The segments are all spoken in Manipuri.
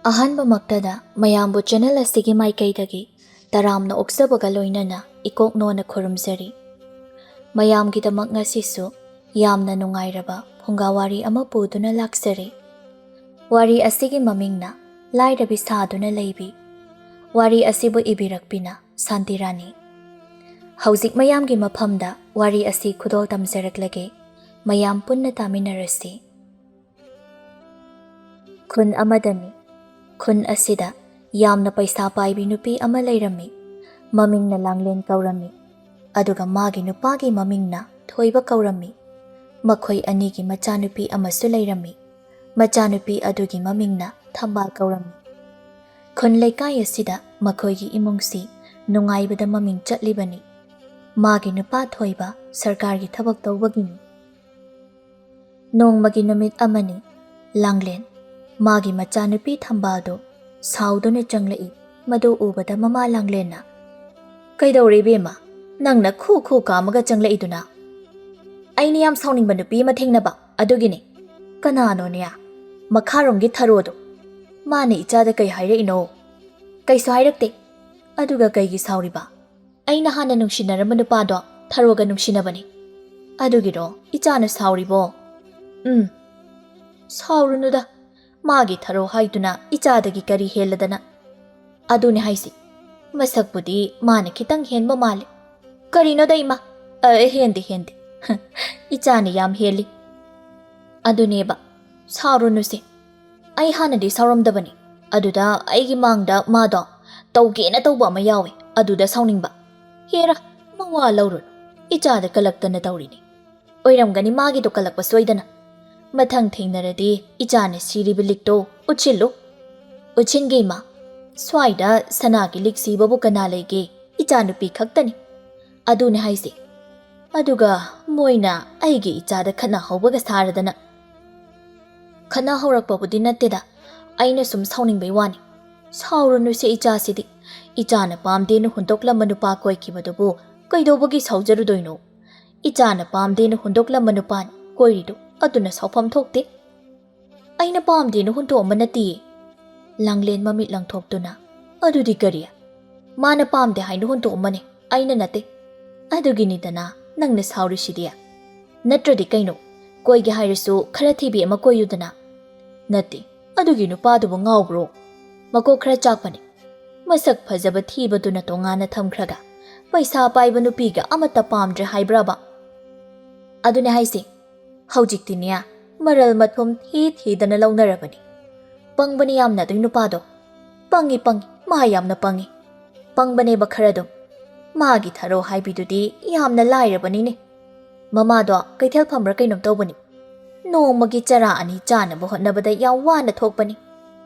ꯑꯍꯥꯟꯕꯃꯛꯇꯗ ꯃꯌꯥꯝꯕꯨ ꯆꯦꯅꯦꯜ ꯑꯁꯤꯒꯤ ꯃꯥꯏꯀꯩꯗꯒꯤ ꯇꯔꯥꯝꯅ ꯑꯣꯛꯆꯕꯒ ꯂꯣꯏꯅꯅ ꯏꯀꯣꯛꯅꯣꯅ ꯈꯨꯔꯨꯝꯖꯔꯤ꯫ ꯃꯌꯥꯝꯒꯤꯗꯃꯛ ꯉꯁꯤꯁꯨ ꯌꯥꯝꯅ ꯅꯨꯡꯉꯥꯏꯔꯕ ꯐꯨꯡꯒꯥ ꯋꯥꯔꯤ ꯑꯃ ꯄꯨꯗꯨꯅ ꯂꯥꯛꯆꯔꯤ꯫ ꯋꯥꯔꯤ ꯑꯁꯤꯒꯤ ꯃꯃꯤꯡꯅ ꯂꯥꯏꯔꯕꯤ ꯁꯥꯗꯨꯅ ꯂꯩꯕꯤ꯫ ꯋꯥꯔꯤ ꯑꯁꯤꯕꯨ ꯏꯕꯤꯔꯛꯄꯤꯅ ꯁꯥꯟꯇꯤꯔꯥꯅꯤ꯫ ꯍꯧꯖꯤꯛ ꯃꯌꯥꯝꯒꯤ ꯃꯐꯝꯗ ꯋꯥꯔꯤ ꯑꯁꯤ ꯈꯨꯗꯣꯜ ꯇꯝꯖꯔꯛꯂꯒꯦ꯫ ꯃꯌꯥꯝ ꯄꯨꯟꯅ ꯇꯥꯃꯤꯟꯅꯔꯁꯤ꯫ ꯈꯨꯟ ꯑꯃꯗꯅꯤ꯫ ꯈꯨꯟ ꯑꯁꯤꯗ ꯌꯥꯝꯅ ꯄꯩꯁꯥ ꯄꯥꯏꯕꯤ ꯅꯨꯄꯤ ꯑꯃ ꯂꯩꯔꯝꯃꯤ꯫ ꯃꯃꯤꯡꯅ ꯂꯥꯡꯂꯦꯟ ꯀꯧꯔꯝꯃꯤ꯫ ꯑꯗꯨꯒ ꯃꯥꯒꯤ ꯅꯨꯄꯥꯒꯤ ꯃꯃꯤꯡꯅ ꯊꯣꯏꯕ ꯀꯧꯔꯝꯃꯤ꯫ ꯃꯈꯣꯏ ꯑꯅꯤꯒꯤ ꯃꯆꯥꯅꯨꯄꯤ ꯑꯃꯁꯨ ꯂꯩꯔꯝꯃꯤ꯫ ꯃꯆꯥꯅꯨꯄꯤ ꯑꯗꯨꯒꯤ ꯃꯃꯤꯡꯅ ꯊꯝꯕꯥꯜ ꯀꯧꯔꯝꯃꯤ꯫ ꯈꯨꯟ ꯂꯩꯀꯥꯏ ꯑꯁꯤꯗ ꯃꯈꯣꯏꯒꯤ ꯏꯃꯨꯡꯁꯤ ꯅꯨꯡꯉꯥꯏꯕꯗ ꯃꯃꯤꯡ ꯆꯠꯂꯤꯕꯅꯤ꯫ ꯃꯥꯒꯤ ꯅꯨꯄꯥ ꯊꯣꯏꯕ ꯁꯔꯀꯥꯔꯒꯤ ꯊꯕꯛ ꯇꯧꯕꯒꯤꯅꯤ꯫ ꯅꯣꯡꯃꯒꯤ ꯅꯨꯃꯤꯠ ꯑꯃꯅꯤ꯫ ꯂꯥꯡꯂꯦꯟ ꯃꯥꯒꯤ ꯃꯆꯥꯅꯨꯄꯤ ꯊꯝꯕꯥꯜꯗꯨ ꯁꯥꯎꯗꯨꯅ ꯆꯪꯂꯛꯏ꯫ ꯃꯗꯨ ꯎꯕꯗ ꯃꯃꯥ ꯂꯥꯡꯂꯦꯟꯅ "ꯀꯩꯗꯧꯔꯦ ꯏꯕꯦꯝꯃ? ꯅꯪꯅ ꯈꯨ ꯈꯨ ꯀꯥꯝꯃꯒ ꯆꯪꯂꯛꯏꯗꯨꯅ?" "ꯑꯩꯅ ꯌꯥꯝ ꯁꯥꯎꯅꯤꯡꯕ ꯅꯨꯄꯤ ꯑꯃ ꯊꯦꯡꯅꯕ ꯑꯗꯨꯒꯤꯅꯤ." "ꯀꯅꯥꯅꯣꯅꯦ?" "ꯃꯈꯥꯔꯣꯝꯒꯤ ꯊꯔꯣꯗꯣ." "ꯃꯥꯅ ꯏꯆꯥꯗ ꯀꯩ ꯍꯥꯏꯔꯛꯏꯅꯣ?" "ꯀꯩꯁꯨ ꯍꯥꯏꯔꯛꯇꯦ." "ꯑꯗꯨꯒ ꯀꯩꯒꯤ ꯁꯥꯎꯔꯤꯕ?" "ꯑꯩꯅ ꯍꯥꯟꯅ ꯅꯨꯡꯁꯤꯅꯔꯝꯕ ꯅꯨꯄꯥꯗꯣ ꯊꯔꯣꯒ ꯅꯨꯡꯁꯤꯅꯕꯅꯤ." "ꯑꯗꯨꯒꯤꯔꯣ ꯏꯆꯥꯅ ꯁꯥꯎꯔꯤꯕꯣ?" "ꯁꯥꯎꯔꯨꯅꯨꯗ, ꯃꯥꯒꯤ ꯊꯔꯣ ꯍꯥꯏꯗꯨꯅ ꯏꯆꯥꯗꯒꯤ ꯀꯔꯤ ꯍꯦꯜꯂꯗꯅ?" "ꯑꯗꯨꯅꯦ ꯍꯥꯏꯁꯤ, ꯃꯁꯛꯄꯨꯗꯤ ꯃꯥꯅ ꯈꯤꯇꯪ ꯍꯦꯟꯕ ꯃꯥꯜꯂꯦ." "ꯀꯔꯤꯅꯣꯗ ꯏꯃꯥ, ꯍꯦꯟꯗꯦ ꯏꯆꯥꯅ ꯌꯥꯝ ꯍꯦꯜꯂꯤ." "ꯑꯗꯨꯅꯦꯕ, ꯁꯥꯎꯔꯨꯅꯨꯁꯦ. ꯑꯩ ꯍꯥꯟꯅꯗꯤ ꯁꯥꯎꯔꯝꯗꯕꯅꯤ. ꯑꯗꯨꯗ ꯑꯩꯒꯤ ꯃꯥꯡꯗ ꯃꯥꯗꯣ ꯇꯧꯒꯦꯅ ꯇꯧꯕ ꯑꯃ ꯌꯥꯎꯋꯦ. ꯑꯗꯨꯗ ꯁꯥꯎꯅꯤꯡꯕ." "ꯍꯦꯔꯥ, ꯃꯋꯥ ꯂꯧꯔꯨꯅꯨ. ꯏꯆꯥꯗ ꯀꯜꯂꯛꯇꯅ ꯇꯧꯔꯤꯅꯤ." "ꯑꯣꯏꯔꯝꯒꯅꯤ ꯃꯥꯒꯤꯗꯣ ꯀꯜꯂꯛꯄ ꯁꯣꯏꯗꯅ. ꯃꯊꯪ ꯊꯦꯡꯅꯔꯗꯤ ꯏꯆꯥꯅ ꯁꯤꯔꯤꯕ ꯂꯤꯛꯇꯣ ꯎꯠꯁꯤꯜꯂꯨ." "ꯎꯠꯁꯤꯟꯒꯦ ꯏꯃꯥ. ꯁ꯭ꯋꯥꯏꯗ ꯁꯅꯥꯒꯤ ꯂꯤꯛ ꯁꯤꯕꯕꯨ ꯀꯅꯥ ꯂꯩꯒꯦ? ꯏꯆꯥꯅꯨꯄꯤ ꯈꯛꯇꯅꯤ." "ꯑꯗꯨꯅꯦ ꯍꯥꯏꯁꯦ. ꯑꯗꯨꯒ ꯃꯣꯏꯅ ꯑꯩꯒꯤ ꯏꯆꯥꯗ ꯈꯠꯅꯍꯧꯕꯒ ꯁꯥꯔꯗꯅ." "ꯈꯠꯅꯍꯧꯔꯛꯄꯕꯨꯗꯤ ꯅꯠꯇꯦꯗ. ꯑꯩꯅ ꯁꯨꯝ ꯁꯥꯎꯅꯤꯡꯕꯩ ꯋꯥꯅꯤ." "ꯁꯥꯎꯔꯨꯅꯨꯁꯦ ꯏꯆꯥꯁꯤꯗꯤ. ꯏꯆꯥꯅ ꯄꯥꯝꯗꯦꯅ ꯍꯨꯟꯗꯣꯛꯂꯝꯕ ꯅꯨꯄꯥ ꯀꯣꯏꯈꯤꯕꯗꯨꯕꯨ ꯀꯩꯗꯧꯕꯒꯤ ꯁꯥꯎꯖꯔꯨꯗꯣꯏꯅꯣ? ꯏꯆꯥꯅ ꯄꯥꯝꯗꯦꯅ ꯍꯨꯟꯗꯣꯛꯂꯝꯕ ꯅꯨꯄꯥꯅꯤ ꯀꯣꯏꯔꯤꯗꯨ. ꯑꯗꯨꯅ ꯁꯥꯎꯐꯝ ꯊꯣꯛꯇꯦ." "ꯑꯩꯅ ꯄꯥꯝꯗꯦꯅ ꯍꯨꯟꯇꯣꯛꯑꯝꯕ ꯅꯠꯇꯤꯌꯦ." ꯂꯥꯡꯂꯦꯟ ꯃꯃꯤꯠ ꯂꯪꯊꯣꯛꯇꯨꯅ "ꯑꯗꯨꯗꯤ ꯀꯔꯤ?" "ꯃꯥꯅ ꯄꯥꯝꯗꯦ ꯍꯥꯏꯅ ꯍꯨꯟꯇꯣꯛꯑꯝꯕꯅꯦ, ꯑꯩꯅ ꯅꯠꯇꯦ." "ꯑꯗꯨꯒꯤꯅꯤꯗꯅ ꯅꯪꯅ ꯁꯥꯎꯔꯤꯁꯤꯗꯤ." "ꯅꯠꯇ꯭ꯔꯗꯤ ꯀꯩꯅꯣ? ꯀꯣꯏꯒꯦ ꯍꯥꯏꯔꯁꯨ ꯈꯔ ꯊꯤꯕꯤ ꯑꯃ ꯀꯣꯏꯌꯨꯗꯅ." "ꯅꯠꯇꯦ, ꯑꯗꯨꯒꯤ ꯅꯨꯄꯥꯗꯨꯕꯨ ꯉꯥꯎꯕ꯭ꯔో? ꯃꯀꯣꯛ ꯈꯔ ꯆꯥꯛꯄꯅꯤ. ꯃꯁꯛ ꯐꯖꯕ ꯊꯤꯕꯗꯨꯅ ꯇꯣꯉꯥꯟꯅ ꯊꯝꯈ꯭ꯔꯒ ꯄꯩꯁా ꯄꯥꯏꯕ ꯅꯨꯄꯤꯒ ꯑꯃꯠꯇ ꯄꯥꯝꯗ꯭ꯔꯦ ꯍꯥꯏꯕ꯭ꯔꯕ?" "ꯑꯗꯨꯅꯦ ꯍꯥꯏꯁꯦ. ꯍꯧꯖꯤꯛꯇꯤꯅꯦ ꯃꯔꯜ ꯃꯊꯨꯝ ꯊꯤꯗꯅ ꯂꯧꯅꯔꯕꯅꯤ. ꯄꯪꯕꯅꯤ ꯌꯥꯝꯅ ꯑꯗꯨꯏ ꯅꯨꯄꯥꯗꯣ." "ꯄꯪꯉꯤ, ꯃꯥ ꯌꯥꯝꯅ ꯄꯪꯉꯤ." "ꯄꯪꯕꯅꯦꯕ ꯈꯔ ꯑꯗꯨꯝ. ꯃꯥꯒꯤ ꯊꯔꯣ ꯍꯥꯏꯕꯤꯗꯨꯗꯤ ꯌꯥꯝꯅ ꯂꯥꯏꯔꯕꯅꯤꯅꯦ. ꯃꯃꯥꯗꯣ ꯀꯩꯊꯦꯜ ꯐꯝꯕ꯭ꯔꯥ ꯀꯩꯅꯣꯝ ꯇꯧꯕꯅꯤ. ꯅꯣꯡꯃꯒꯤ ꯆꯔꯥ ꯑꯅꯤ ꯆꯥꯅꯕ ꯍꯣꯠꯅꯕꯗ ꯌꯥꯝ ꯋꯥꯅ ꯊꯣꯛꯄꯅꯤ.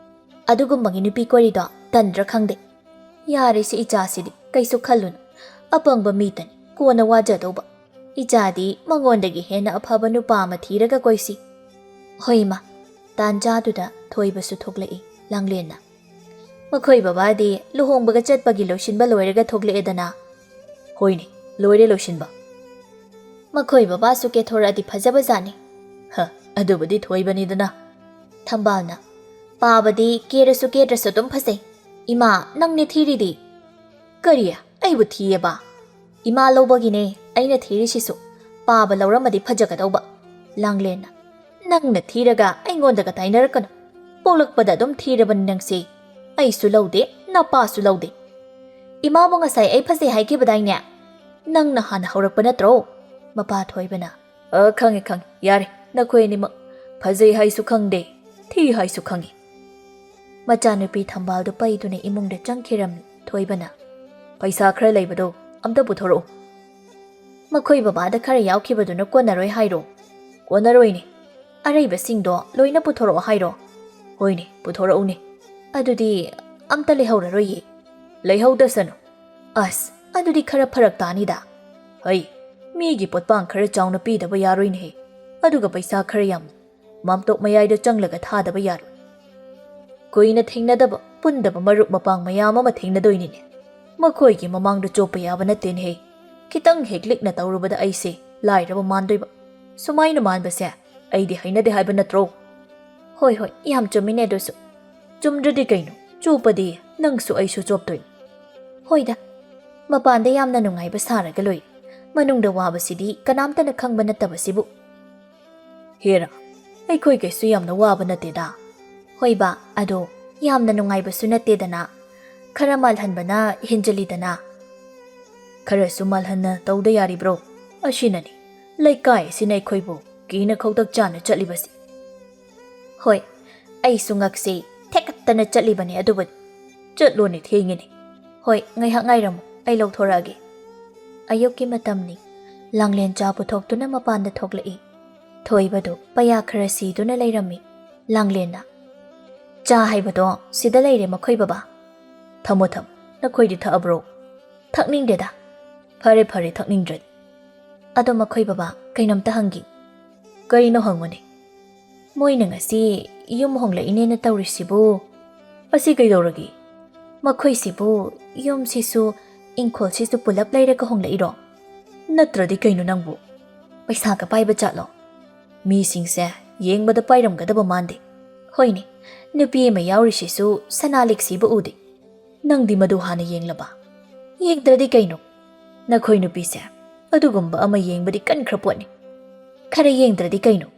ꯑꯗꯨꯒꯨꯝꯕꯒꯤ ꯅꯨꯄꯤ ꯀꯣꯏꯔꯤꯗꯣ ꯇꯟꯗ꯭ꯔꯥ ꯈꯪꯗꯦ." "ꯌꯥꯔꯦꯁꯤ ꯏꯆꯥꯁꯤꯗꯤ, ꯀꯩꯁꯨ ꯈꯜꯂꯨꯅꯨ. ꯑꯄꯪꯕ ꯃꯤꯇꯅꯤ, ꯀꯣꯟꯅ ꯋꯥꯖꯗꯧꯕ. ꯏꯆꯥꯗꯤ ꯃꯉꯣꯟꯗꯒꯤ ꯍꯦꯟꯅ ꯑꯐꯕ ꯅꯨꯄꯥ ꯑꯃ ꯊꯤꯔꯒ ꯀꯣꯏꯁꯤ." "ꯍꯣꯏ ꯏꯃꯥ." ꯇꯥꯟꯖꯥꯗꯨꯗ ꯊꯣꯏꯕꯁꯨ ꯊꯣꯛꯂꯛꯏ ꯂꯥꯡꯂꯦꯟꯅ. "ꯃꯈꯣꯏ ꯕꯕꯥꯗꯤ ꯂꯨꯍꯣꯡꯕꯒ ꯆꯠꯄꯒꯤ ꯂꯣꯏꯁꯤꯟꯕ ꯂꯣꯏꯔꯒ ꯊꯣꯛꯂꯛꯑꯦꯗꯅ." "ꯍꯣꯏꯅꯦ, ꯂꯣꯏꯔꯦ ꯂꯣꯏꯁꯤꯟꯕ." "ꯃꯈꯣꯏ ꯕꯕꯥꯁꯨ ꯀꯦꯊꯣꯔꯛꯑꯗꯤ ꯐꯖꯕꯖꯥꯠꯅꯤ." "ꯑꯗꯨꯕꯨꯗꯤ ꯊꯣꯏꯕꯅꯤꯗꯅ." ꯊꯝꯕꯥꯜꯅ "ꯄꯥꯕꯗꯤ ꯀꯦꯔꯁꯨ ꯀꯦꯗ꯭ꯔꯁꯨ ꯑꯗꯨꯝ ꯐꯖꯩ. ꯏꯃꯥ, ꯅꯪꯅꯦ ꯊꯤꯔꯤꯗꯤ." "ꯀꯔꯤ? ꯑꯩꯕꯨ ꯊꯤꯌꯦꯕ?" "ꯏꯃꯥ ꯂꯧꯕꯒꯤꯅꯦ ꯑꯩꯅ ꯊꯤꯔꯤꯁꯤꯁꯨ. ꯄꯥꯕ ꯂꯧꯔꯝꯃꯗꯤ ꯐꯖꯒꯗꯧꯕ." ꯂꯥꯡꯂꯦꯟꯅ "ꯅꯪꯅ ꯊꯤꯔꯒ ꯑꯩꯉꯣꯟꯗꯒ ꯇꯥꯏꯅꯔꯛꯀꯅꯨ. ꯄꯣꯛꯂꯛꯄꯗ ꯑꯗꯨꯝ ꯊꯤꯔꯕꯅꯤ ꯅꯪꯁꯦ. ꯑꯩꯁꯨ ꯂꯧꯗꯦ, ꯅꯄꯥꯁꯨ ꯂꯧꯗꯦ." "ꯏꯃꯥꯕꯨ ꯉꯁꯥꯏ ꯑꯩ ꯐꯖꯩ ꯍꯥꯏꯈꯤꯕꯗꯥꯏꯅꯦ?" "ꯅꯪꯅ ꯍꯥꯟꯅ ꯍꯧꯔꯛꯄ ꯅꯠꯇ꯭ꯔꯣ?" ꯃꯄꯥ ꯊꯣꯏꯕꯅ ꯈꯪꯉꯦ, ꯌꯥꯔꯦ. ꯅꯈꯣꯏ ꯑꯅꯤꯃꯛ ꯐꯖꯩ ꯍꯥꯏꯁꯨ ꯈꯪꯗꯦ, ꯊꯤ ꯍꯥꯏꯁꯨ ꯈꯪꯉꯤ." ꯃꯆꯥꯅꯨꯄꯤ ꯊꯝꯕꯥꯜꯗꯨ ꯄꯩꯗꯨꯅ ꯏꯃꯨꯡꯗ ꯆꯪꯈꯤꯔꯝꯃꯤ. ꯊꯣꯏꯕꯅ "ꯄꯩꯁా ꯈꯔ ꯂꯩꯕꯗꯣ ꯑꯝꯇ ꯄꯨꯊꯣꯔꯛꯎ." "ꯃꯈꯣꯏ ꯕꯕꯥꯗ ꯈꯔ ꯌꯥꯎꯈꯤꯕꯗꯨꯅ ꯀꯣꯟꯅꯔꯣꯏ ꯍꯥꯏꯔꯣ?" "ꯀꯣꯟꯅꯔꯣꯏꯅꯦ." "ꯑꯔꯩꯕꯁꯤꯡꯗꯣ ꯂꯣꯏꯅ ꯄꯨꯊꯣꯔꯛꯑꯣ ꯍꯥꯏꯔꯣ?" "ꯍꯣꯏꯅꯦ, ꯄꯨꯊꯣꯔꯛꯎꯅꯦ." "ꯑꯗꯨꯗꯤ ꯑꯝꯇ ꯂꯩꯍꯧꯔꯔꯣꯏꯌꯦ." "ꯂꯩꯍꯧꯗꯁꯅꯨ." "ꯑꯁ, ꯑꯗꯨꯗꯤ ꯈꯔ ꯐꯔꯛ తాꯅꯤꯗ." "ꯍꯩ, ꯃꯤꯒꯤ ꯄꯣꯠꯄꯥꯡ ꯈꯔ ꯆꯥꯎꯅ ꯄꯤꯗꯕ ꯌꯥꯔꯣꯏꯅꯦꯍꯦ. ꯑꯗꯨꯒ ꯄꯩꯁꯥ ꯈꯔ ꯌꯥꯝꯅ ꯃꯥꯝꯇꯣꯞ ꯃꯌꯥꯏꯗ ꯆꯪꯂꯒ ꯊꯥꯗꯕ ꯌꯥꯔꯣꯏ. ꯀꯨꯏꯅ ꯊꯦꯡꯅꯗꯕ ꯄꯨꯟꯗꯕ ꯃꯔꯨꯞ ꯃꯄꯥꯡ ꯃꯌꯥꯝ ꯑꯃ ꯊꯦꯡꯅꯗꯣꯏꯅꯤꯅꯦ. ꯃꯈꯣꯏꯒꯤ ꯃꯃꯥꯡꯗ ꯆꯣꯞꯄ ꯌꯥꯕ ꯅꯠꯇꯦꯅꯦꯍꯦ. ꯈꯤꯇꯪ ꯍꯦꯛ ꯂꯤꯛꯅ ꯇꯧꯔꯨꯕꯗ ꯑꯩꯁꯦ ꯂꯥꯏꯔꯕ ꯃꯥꯟꯗꯣꯏꯕ. ꯁꯨꯃꯥꯏꯅ ꯃꯥꯟꯕꯁꯦ ꯑꯩꯗꯤ ꯍꯩꯅꯗꯦ ꯍꯥꯏꯕ ꯅꯠꯇ꯭ꯔꯣ?" "ꯍꯣꯏ, ꯌꯥꯝ ꯆꯨꯝꯃꯤꯅꯦ ꯑꯗꯨꯁꯨ." ꯆꯨꯝꯗ꯭ꯔꯗꯤ ꯀꯩꯅꯣ ꯆꯣꯞꯄꯗꯤ ꯅꯪꯁꯨ ꯑꯩꯁꯨ ꯆꯣꯞꯇꯣꯏꯅꯤ ꯍꯣꯏꯗ ꯃꯄꯥꯟꯗ ꯌꯥꯝꯅ ꯅꯨꯡꯉꯥꯏꯕ ꯁꯥꯔꯒ ꯂꯣꯏ ꯃꯅꯨꯡꯗ ꯋꯥꯕꯁꯤꯗꯤ ꯀꯅꯥꯝꯇꯅ ꯈꯪꯕ ꯅꯠꯇꯕꯁꯤꯕꯨ ꯍꯦꯔꯥ ꯑꯩꯈꯣꯏ ꯀꯩꯁꯨ ꯌꯥꯝꯅ ꯋꯥꯕ ꯅꯠꯇꯦꯗ ꯍꯣꯏꯕ ꯑꯗꯣ ꯌꯥꯝꯅ ꯅꯨꯡꯉꯥꯏꯕꯁꯨ ꯅꯠꯇꯦꯗꯅ ꯈꯔ ꯃꯥꯜꯍꯟꯕꯅ ꯍꯦꯟꯖꯜꯂꯤꯗꯅ ꯈꯔꯁꯨ ꯃꯥꯜꯍꯟꯅ ꯇꯧꯗ ꯌꯥꯔꯤꯕ꯭ꯔꯣ ꯑꯁꯤꯅꯅꯤ ꯂꯩꯀꯥꯏ ꯑꯁꯤꯅ ꯑꯩꯈꯣꯏꯕꯨ ꯀꯤꯅ ꯈꯧꯇꯛ ꯆꯥꯅ ꯆꯠꯂꯤꯕꯁꯤ ꯍꯣꯏ ꯑꯩꯁꯨ ꯉꯛꯁꯤ ꯊꯦꯛꯀꯠꯇꯅ ꯆꯠꯂꯤꯕꯅꯤ ꯑꯗꯨꯕꯨꯗꯤ ꯆꯠꯂꯣꯅꯦ ꯊꯦꯡꯉꯤꯅꯦ ꯍꯣꯏ ꯉꯥꯏꯍꯥꯛ ꯉꯥꯏꯔꯝꯃꯨ ꯑꯩ ꯂꯧꯊꯣꯔꯛꯑꯒꯦ ꯑꯌꯨꯛꯀꯤ ꯃꯇꯝꯅꯤ ꯂꯥꯡꯂꯦꯟ ꯆꯥ ꯄꯨꯊꯣꯛꯇꯨꯅ ꯃꯄꯥꯟꯗ ꯊꯣꯛꯂꯛꯏ ꯊꯣꯏꯕꯗꯨ ꯄꯩꯌꯥ ꯈꯔ ꯁꯤꯗꯨꯅ ꯂꯩꯔꯝꯃꯤ ꯂꯥꯡꯂꯦꯟꯅ ꯆꯥ ꯍꯥꯏꯕꯗꯣ ꯁꯤꯗ ꯂꯩꯔꯦ ꯃꯈꯣꯏ ꯕꯕꯥ ꯊꯝꯃꯣ ꯊꯝꯃꯣ ꯅꯈꯣꯏꯗꯤ ꯊꯛꯑꯕ꯭ꯔꯣ ꯊꯛꯅꯤꯡꯗꯦꯗ ꯐꯔꯦ ꯐꯔꯦ ꯊꯛꯅꯤꯡꯗ꯭ꯔꯗꯤ ꯑꯗꯣ ꯃꯈꯣꯏ ꯕꯕꯥ ꯀꯩꯅꯣꯝꯇ ꯍꯪꯒꯤ ꯀꯩꯅꯣ ꯍꯪꯉꯨꯅꯦ ꯃꯣꯏꯅ ꯉꯁꯤ ꯌꯨꯝ ꯍꯣꯡꯂꯛꯏꯅꯦꯅ ꯇꯧꯔꯤꯁꯤꯕꯨ ꯑꯁꯤ ꯀꯩꯗꯧꯔꯒꯦ ꯃꯈꯣꯏꯁꯤꯕꯨ ꯌꯨꯝꯁꯤꯁꯨ ꯏꯪꯈꯣꯜꯁꯤꯁꯨ ꯄꯨꯂꯞ ꯂꯩꯔꯒ ꯍꯣꯡꯂꯛꯏꯔꯣ ꯅꯠꯇ꯭ꯔꯗꯤ ꯀꯩꯅꯣ ꯅꯪꯕꯨ ꯄꯩꯁꯥꯒ ꯄꯥꯏꯕ ꯆꯥꯠꯂꯣ ꯃꯤꯁꯤꯡꯁꯦ ꯌꯦꯡꯕꯗ ꯄꯥꯏꯔꯝꯒꯗꯕ ꯃꯥꯟꯗꯦ ꯍꯣꯏꯅꯦ ꯅꯨꯄꯤ ꯑꯃ ꯌꯥꯎꯔꯤꯁꯤꯁꯨ ꯁꯅꯥ ꯂꯤꯛꯁꯤꯕꯨ ꯎꯗꯦ ꯅꯪꯗꯤ ꯃꯗꯨ ꯍꯥꯟꯅ ꯌꯦꯡꯂꯕ ꯌꯦꯡꯗ꯭ꯔꯗꯤ ꯀꯩꯅꯣ ꯅꯈꯣꯏ ꯅꯨꯄꯤꯁꯦ ꯑꯗꯨꯒꯨꯝꯕ ꯑꯃ ꯌꯦꯡꯕꯗꯤ ꯀꯟꯈ꯭ꯔ ꯄꯣꯠꯅꯤ ꯈꯔ ꯌꯦꯡꯗ꯭ꯔꯗꯤ ꯀꯩꯅꯣ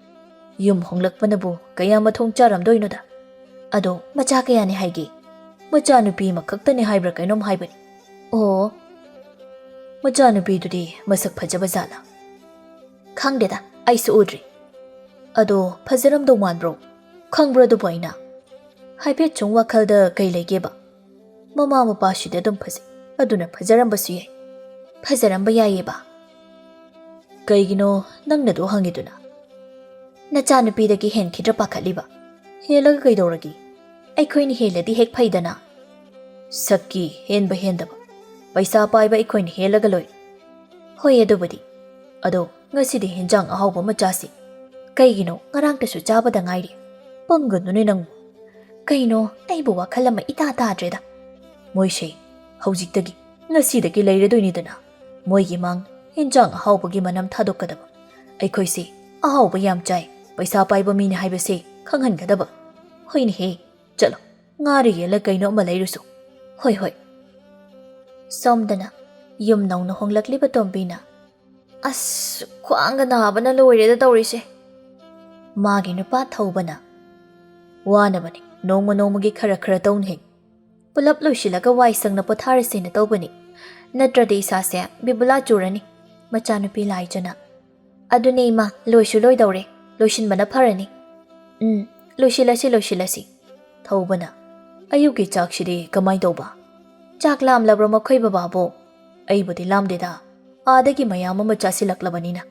ꯌꯨꯝ ꯍꯣꯡꯂꯛꯄꯅꯕꯨ ꯀꯌꯥ ꯃꯊꯣꯡ ꯆꯥꯔꯝꯗꯣꯏꯅꯣꯗ ꯑꯗꯣ ꯃꯆꯥ ꯀꯌꯥꯅꯤ ꯍꯥꯏꯒꯦ ꯃꯆꯥꯅꯨꯄꯤ ꯑꯃꯈꯛꯇꯅꯤ ꯍꯥꯏꯕ꯭ꯔꯥ ꯀꯩꯅꯣꯝ ꯍꯥꯏꯕꯅꯤ ꯑꯣ ꯃꯆꯥꯅꯨꯄꯤꯗꯨꯗꯤ ꯃꯁꯛ ꯐꯖꯕ ꯖꯥꯠꯂꯥ ꯈꯪꯗꯦꯗ ꯑꯩꯁꯨ ꯎꯗ꯭ꯔꯤ ꯑꯗꯣ ꯐꯖꯔꯝꯗꯧ ꯃꯥꯟꯕ꯭ꯔꯣ ꯈꯪꯕ꯭ꯔꯣ ꯑꯗꯨꯕꯨ ꯑꯩꯅ ꯍꯥꯏꯐꯦꯠ ꯁꯨꯝ ꯋꯥꯈꯜꯗ ꯀꯩ ꯂꯩꯒꯦꯕ ꯃꯃꯥ ꯃꯄꯥꯁꯤꯗꯤ ꯑꯗꯨꯝ ꯐꯖꯩ ꯑꯗꯨꯅ ꯐꯖꯔꯝꯕꯁꯨ ꯌꯥꯏ ꯐꯖꯔꯝꯕ ꯌꯥꯏꯌꯦꯕ ꯀꯩꯒꯤꯅꯣ ꯅꯪꯅꯗꯣ ꯍꯪꯉꯤꯗꯨꯅ ꯅꯆꯥꯅꯨꯄꯤꯗꯒꯤ ꯍꯦꯟꯈꯤꯗ꯭ꯔ ꯄꯥꯈꯠꯂꯤꯕ ꯍꯦꯜꯂꯒ ꯀꯩꯗꯧꯔꯒꯦ ꯑꯩꯈꯣꯏꯅ ꯍꯦꯜꯂꯗꯤ ꯍꯦꯛ ꯐꯩꯗꯅ ꯁꯛꯀꯤ ꯍꯦꯟꯕ ꯍꯦꯟꯗꯕ ꯄꯩꯁꯥ ꯄꯥꯏꯕ ꯑꯩꯈꯣꯏꯅ ꯍꯦꯜꯂꯒ ꯂꯣꯏ ꯍꯣꯏ ꯑꯗꯨꯕꯨꯗꯤ ꯑꯗꯣ ꯉꯁꯤꯗꯤ ꯍꯦꯟꯖꯥꯡ ꯑꯍꯥꯎꯕ ꯑꯃ ꯆꯥꯁꯤ ꯀꯩꯒꯤꯅꯣ ꯉꯔꯥꯡꯇꯁꯨ ꯆꯥꯕꯗ ꯉꯥꯏꯔꯤ ꯄꯪꯒꯅꯨꯅꯦ ꯅꯪꯕꯨ ꯀꯩꯅꯣ ꯑꯩꯕꯨ ꯋꯥꯈꯜ ꯑꯃ ꯏꯇꯥ ꯇꯥꯗ꯭ꯔꯦꯗ ꯃꯣꯏꯁꯦ ꯍꯧꯖꯤꯛꯇꯒꯤ ꯉꯁꯤꯗꯒꯤ ꯂꯩꯔꯗꯣꯏꯅꯤꯗꯅ ꯃꯣꯏꯒꯤ ꯃꯥꯡ ꯍꯦꯟꯖꯥꯡ ꯑꯍꯥꯎꯕꯒꯤ ꯃꯅꯝ ꯊꯥꯗꯣꯛꯀꯗꯕ ꯑꯩꯈꯣꯏꯁꯦ ꯑꯍꯥꯎꯕ ꯌꯥꯝ ꯆꯥꯏ ꯄꯩꯁꯥ ꯄꯥꯏꯕ ꯃꯤꯅꯤ ꯍꯥꯏꯕꯁꯦ ꯈꯪꯍꯟꯒꯗꯕ ꯍꯣꯏꯅꯦꯍꯦ ꯆꯠꯂꯣ ꯉꯥꯔ ꯌꯦꯜꯂ ꯀꯩꯅꯣ ꯑꯃ ꯂꯩꯔꯨꯁꯨ ꯍꯣꯏ ꯍꯣꯏ ꯁꯣꯝꯗꯅ ꯌꯨꯝ ꯅꯧꯅ ꯍꯣꯡꯂꯛꯂꯤꯕ ꯇꯣꯝꯕꯤꯅ ꯑꯁ ꯈ꯭ꯋꯥꯡꯒ ꯅꯥꯕꯅ ꯂꯣꯏꯔꯦꯗ ꯇꯧꯔꯤꯁꯦ ꯃꯥꯒꯤ ꯅꯨꯄꯥ ꯊꯧꯕꯅ ꯋꯥꯅꯕꯅꯤ ꯅꯣꯡꯃ ꯅꯣꯡꯃꯒꯤ ꯈꯔ ꯈꯔ ꯇꯧꯅꯤ ꯄꯨꯂꯞ ꯂꯣꯏꯁꯤꯜꯂꯒ ꯋꯥꯏ ꯁꯪꯅ ꯄꯣꯊꯥꯔꯁꯦꯅ ꯇꯧꯕꯅꯤ ꯅꯠꯇ꯭ꯔꯗꯤ ꯏꯁꯥꯁꯦ ꯕꯤꯕꯨꯂꯥ ꯆꯨꯔꯅꯤ ꯃꯆꯥꯅꯨꯄꯤ ꯂꯥꯏꯖꯅ ꯑꯗꯨꯅꯦ ꯏꯃꯥ ꯂꯣꯏꯁꯨ ꯂꯣꯏꯗꯧꯔꯦ ꯂꯣꯏꯁꯤꯟꯕꯅ ꯐꯔꯅꯤ ꯂꯣꯏꯁꯤꯜꯂꯁꯤ ꯊꯧꯕꯅ ꯑꯌꯨꯛꯀꯤ ꯆꯥꯛꯁꯤꯗꯤ ꯀꯃꯥꯏ ꯇꯧꯕ ꯆꯥꯛ ꯂꯥꯝꯂꯕ꯭ꯔꯣ ꯃꯈꯣꯏ ꯕꯕꯥꯕꯣ ꯑꯩꯕꯨꯗꯤ ꯂꯥꯝꯗꯦꯗ ꯑꯥꯗꯒꯤ ꯃꯌꯥꯝ ꯑꯃ ꯆꯥꯁꯤꯜꯂꯛꯂꯕꯅꯤꯅ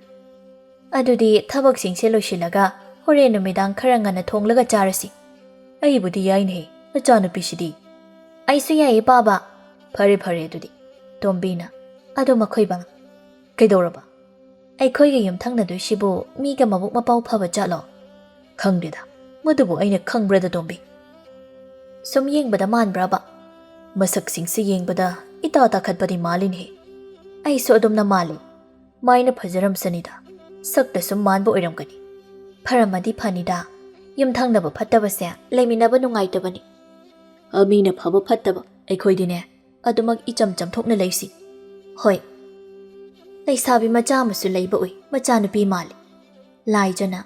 ꯑꯗꯨꯗꯤ ꯊꯕꯛꯁꯤꯡꯁꯦ ꯂꯣꯏꯁꯤꯜꯂꯒ ꯍꯣꯔꯦꯟ ꯅꯨꯃꯤꯗꯥꯡ ꯈꯔ ꯉꯟꯅ ꯊꯣꯡꯂꯒ ꯆꯥꯔꯁꯤ ꯑꯩꯕꯨꯗꯤ ꯌꯥꯏꯅꯦ ꯅꯆꯥꯅꯨꯄꯤꯁꯤꯗꯤ ꯑꯩꯁꯨ ꯌꯥꯏꯌꯦ ꯄꯥꯕ ꯐꯔꯦ ꯐꯔꯦ ꯑꯗꯨꯗꯤ ꯇꯣꯝꯕꯤꯅ ꯑꯗꯣ ꯃꯈꯣꯏꯕ ꯀꯩꯗꯧꯔꯕ ꯑꯩꯈꯣꯏꯒ ꯌꯨꯝꯊꯪꯅꯗꯣꯏꯁꯤꯕꯨ ꯃꯤꯒ ꯃꯕꯨꯛ ꯃꯄꯥꯎ ꯐꯕ ꯆꯥꯠꯂꯣ ꯈꯪꯗꯦꯗ ꯃꯗꯨꯕꯨ ꯑꯩꯅ ꯈꯪꯕ꯭ꯔꯗ ꯇꯣꯝꯕꯤ ꯁꯨꯝ ꯌꯦꯡꯕꯗ ꯃꯥꯟꯕ꯭ꯔꯕ ꯃꯁꯛꯁꯤꯡꯁꯦ ꯌꯦꯡꯕꯗ ꯏꯇꯥ ꯇꯥꯈꯠꯄꯗꯤ ꯃꯥꯜꯂꯤꯅꯦꯍꯦ ꯑꯩꯁꯨ ꯑꯗꯨꯝꯅ ꯃꯥꯜꯂꯤ ꯃꯥꯏꯅ ꯐꯖꯔꯝꯁꯅꯤꯗ ꯁꯛꯇ ꯁꯨꯝ ꯃꯥꯟꯕ ꯑꯣꯏꯔꯝꯒꯅꯤ ꯐꯔꯝꯃꯗꯤ ꯐꯅꯤꯗ ꯌꯨꯝꯊꯪꯅꯕ ꯐꯠꯇꯕꯁꯦ ꯂꯩꯃꯤꯟꯅꯕ ꯅꯨꯡꯉꯥꯏꯇꯕꯅꯤ ꯃꯤꯅ ꯐꯕ ꯐꯠꯇꯕ ꯑꯩꯈꯣꯏꯗꯤꯅꯦ ꯑꯗꯨꯃꯛ ꯏꯆꯝ ꯆꯝꯊꯣꯛꯅ ꯂꯩꯁꯤ ꯍꯣꯏ ꯂꯩꯁꯥꯕꯤ ꯃꯆꯥ ꯑꯃꯁꯨ ꯂꯩꯕ ꯎꯏ ꯃꯆꯥꯅꯨꯄꯤ ꯃꯥꯜꯂꯤ ꯂꯥꯏꯖꯅ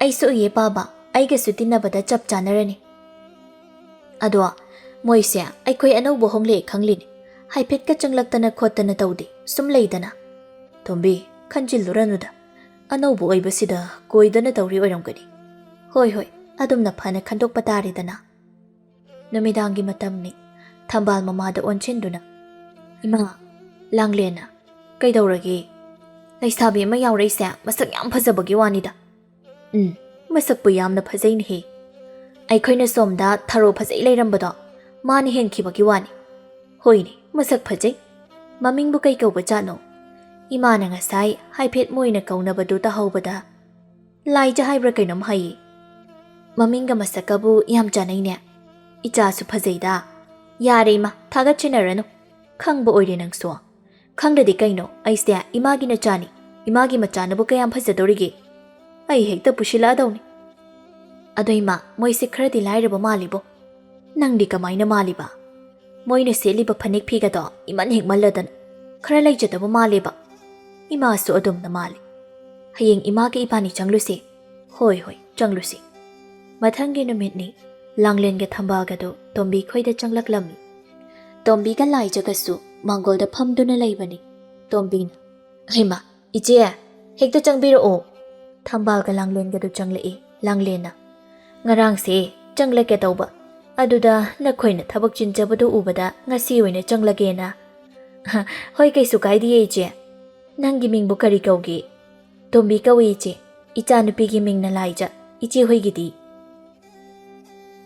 ꯑꯩꯁꯨ ꯎꯏꯌꯦ ꯄꯥꯕ ꯑꯩꯒꯁꯨ ꯇꯤꯟꯅꯕꯗ ꯆꯞ ꯆꯥꯅꯔꯅꯤ ꯑꯗꯣ ꯃꯣꯏꯁꯦ ꯑꯩꯈꯣꯏ ꯑꯅꯧꯕ ꯍꯣꯡꯂꯛꯑꯦ ꯈꯪꯂꯤꯅꯤ ꯍꯥꯏꯐꯦꯠꯀ ꯆꯪꯂꯛꯇꯅ ꯈꯣꯠꯇꯅ ꯇꯧꯗꯦ ꯁꯨꯝ ꯂꯩꯗꯅ ꯇꯣꯝꯕꯤ ꯈꯟꯖꯤꯜꯂꯨꯔꯅꯨꯗ ꯑꯅꯧꯕ ꯑꯣꯏꯕꯁꯤꯗ ꯀꯣꯏꯗꯅ ꯇꯧꯔꯤ ꯑꯣꯏꯔꯝꯒꯅꯤ ꯍꯣꯏ ꯍꯣꯏ ꯑꯗꯨꯝꯅ ꯐꯅ ꯈꯟꯗꯣꯛꯄ ꯇꯥꯔꯦꯗꯅ ꯅꯨꯃꯤꯗꯥꯡꯒꯤ ꯃꯇꯝꯅꯤ ꯊꯝꯕꯥꯜ ꯃꯃꯥꯗ ꯑꯣꯟꯁꯤꯟꯗꯨꯅ ꯏꯃꯥ ꯂꯥꯡꯂꯦꯟꯅ ꯀꯩꯗꯧꯔꯒꯦ ꯂꯩꯁꯥꯕꯤ ꯑꯃ ꯌꯥꯎꯔꯛꯏꯁꯦ ꯃꯁꯛ ꯌꯥꯝ ꯐꯖꯕꯒꯤ ꯋꯥꯅꯤꯗ ꯃꯁꯛꯄꯨ ꯌꯥꯝꯅ ꯐꯖꯩꯅꯦꯍꯦ ꯑꯩꯈꯣꯏꯅ ꯁꯣꯝꯗ ꯊꯔꯣ ꯐꯖꯩ ꯂꯩꯔꯝꯕꯗꯣ ꯃꯥꯅ ꯍꯦꯟꯈꯤꯕꯒꯤ ꯋꯥꯅꯤ ꯍꯣꯏꯅꯦ ꯃꯁꯛ ꯐꯖꯩ ꯃꯃꯤꯡꯕꯨ ꯀꯩ ꯀꯧꯕ ꯖꯥꯠꯅꯣ ꯏꯃꯥꯅ ꯉꯁꯥꯏ ꯍꯥꯏꯐꯦꯠ ꯃꯣꯏꯅ ꯀꯧꯅꯕꯗꯨ ꯇꯥꯍꯧꯕꯗ ꯂꯥꯏꯖ ꯍꯥꯏꯕ꯭ꯔꯥ ꯀꯩꯅꯣꯝ ꯍꯥꯏꯌꯦ ꯃꯃꯤꯡꯒ ꯃꯁꯛꯀꯕꯨ ꯌꯥꯝ ꯆꯥꯅꯩꯅꯦ ꯏꯆꯥꯁꯨ ꯐꯖꯩꯗ ꯌꯥꯔꯦ ꯏꯃꯥ ꯊꯥꯒꯠꯆꯤꯟꯅꯔꯅꯨ ꯈꯪꯕ ꯑꯣꯏꯔꯦ ꯅꯪꯁꯨ ꯈꯪꯗ꯭ꯔꯗꯤ ꯀꯩꯅꯣ ꯑꯩꯁꯦ ꯏꯃꯥꯒꯤ ꯅꯆꯥꯅꯤ ꯏꯃꯥꯒꯤ ꯃꯆꯥꯅꯕꯨ ꯀꯌꯥꯝ ꯐꯖꯗꯧꯔꯤꯒꯦ ꯑꯩ ꯍꯦꯛꯇ ꯄꯨꯁꯤꯜꯂꯛꯑꯗꯧꯅꯤ ꯑꯗꯣ ꯏꯃꯥ ꯃꯣꯏꯁꯦ ꯈꯔꯗꯤ ꯂꯥꯏꯔꯕ ꯃꯥꯜꯂꯤꯕꯣ ꯅꯪꯗꯤ ꯀꯃꯥꯏꯅ ꯃꯥꯜꯂꯤꯕ? ꯃꯣꯏꯅ ꯁꯦꯠꯂꯤꯕ ꯐꯅꯦꯛ ꯐꯤꯒꯗꯣ ꯏꯃꯟ ꯍꯦꯛ ꯃꯜꯂꯗꯅ ꯈꯔ ꯂꯩꯖꯗꯕ ꯃꯥꯜꯂꯦꯕ. ꯏꯃꯥꯁꯨ ꯑꯗꯨꯝꯅ ꯃꯥꯜꯂꯤ. ꯍꯌꯦꯡ ꯏꯃꯥꯒ ꯏꯕꯥꯅꯤ ꯆꯪꯂꯨꯁꯤ. ꯍꯣꯏ ꯍꯣꯏ ꯆꯪꯂꯨꯁꯤ. ꯃꯊꯪꯒꯤ ꯅꯨꯃꯤꯠꯅꯤ ꯂꯥꯡꯂꯦꯟꯒ ꯊꯝꯕꯥꯜꯒꯗꯣ ꯇꯣꯝꯕꯤ ꯈꯣꯏꯗ ꯆꯪꯂꯛꯂꯝꯃꯤ. ꯇꯣꯝꯕꯤꯒ ꯂꯥꯏꯖꯒꯁꯨ ꯃꯥꯡꯒꯣꯜꯗ ꯐꯝꯗꯨꯅ ꯂꯩꯕꯅꯤ. ꯇꯣꯝꯕꯤꯅ ꯍꯩꯃꯥ ꯏꯆꯦ ꯍꯦꯛꯇ ꯆꯪꯕꯤꯔꯛꯑꯣ. ꯊꯝꯕꯥꯜꯒ ꯂꯥꯡꯂꯦꯟꯒꯗꯣ ꯆꯪꯂꯛꯏ. ꯂꯥꯡꯂꯦꯟꯅ ꯉꯔꯥꯡꯁꯦ ꯆꯪꯂꯛꯀꯦ ꯇꯧꯕ, ꯑꯗꯨꯗ ꯅꯈꯣꯏꯅ ꯊꯕꯛ ꯆꯤꯟꯖꯕꯗꯨ ꯎꯕꯗ ꯉꯁꯤ ꯑꯣꯏꯅ ꯆꯪꯂꯒꯦꯅ. ꯍꯣꯏ ꯀꯩꯁꯨ ꯀꯥꯏꯗꯤꯌꯦ ꯏꯆꯦ. ꯅꯪꯒꯤ ꯃꯤꯡꯕꯨ ꯀꯔꯤ ꯀꯧꯒꯦ? ꯇꯣꯝꯕꯤ ꯀꯧꯏ ꯏꯆꯦ. ꯏꯆꯥꯅꯨꯄꯤꯒꯤ ꯃꯤꯡꯅ ꯂꯥꯏꯖ. ꯏꯆꯦ ꯍꯣꯏꯒꯤꯗꯤ?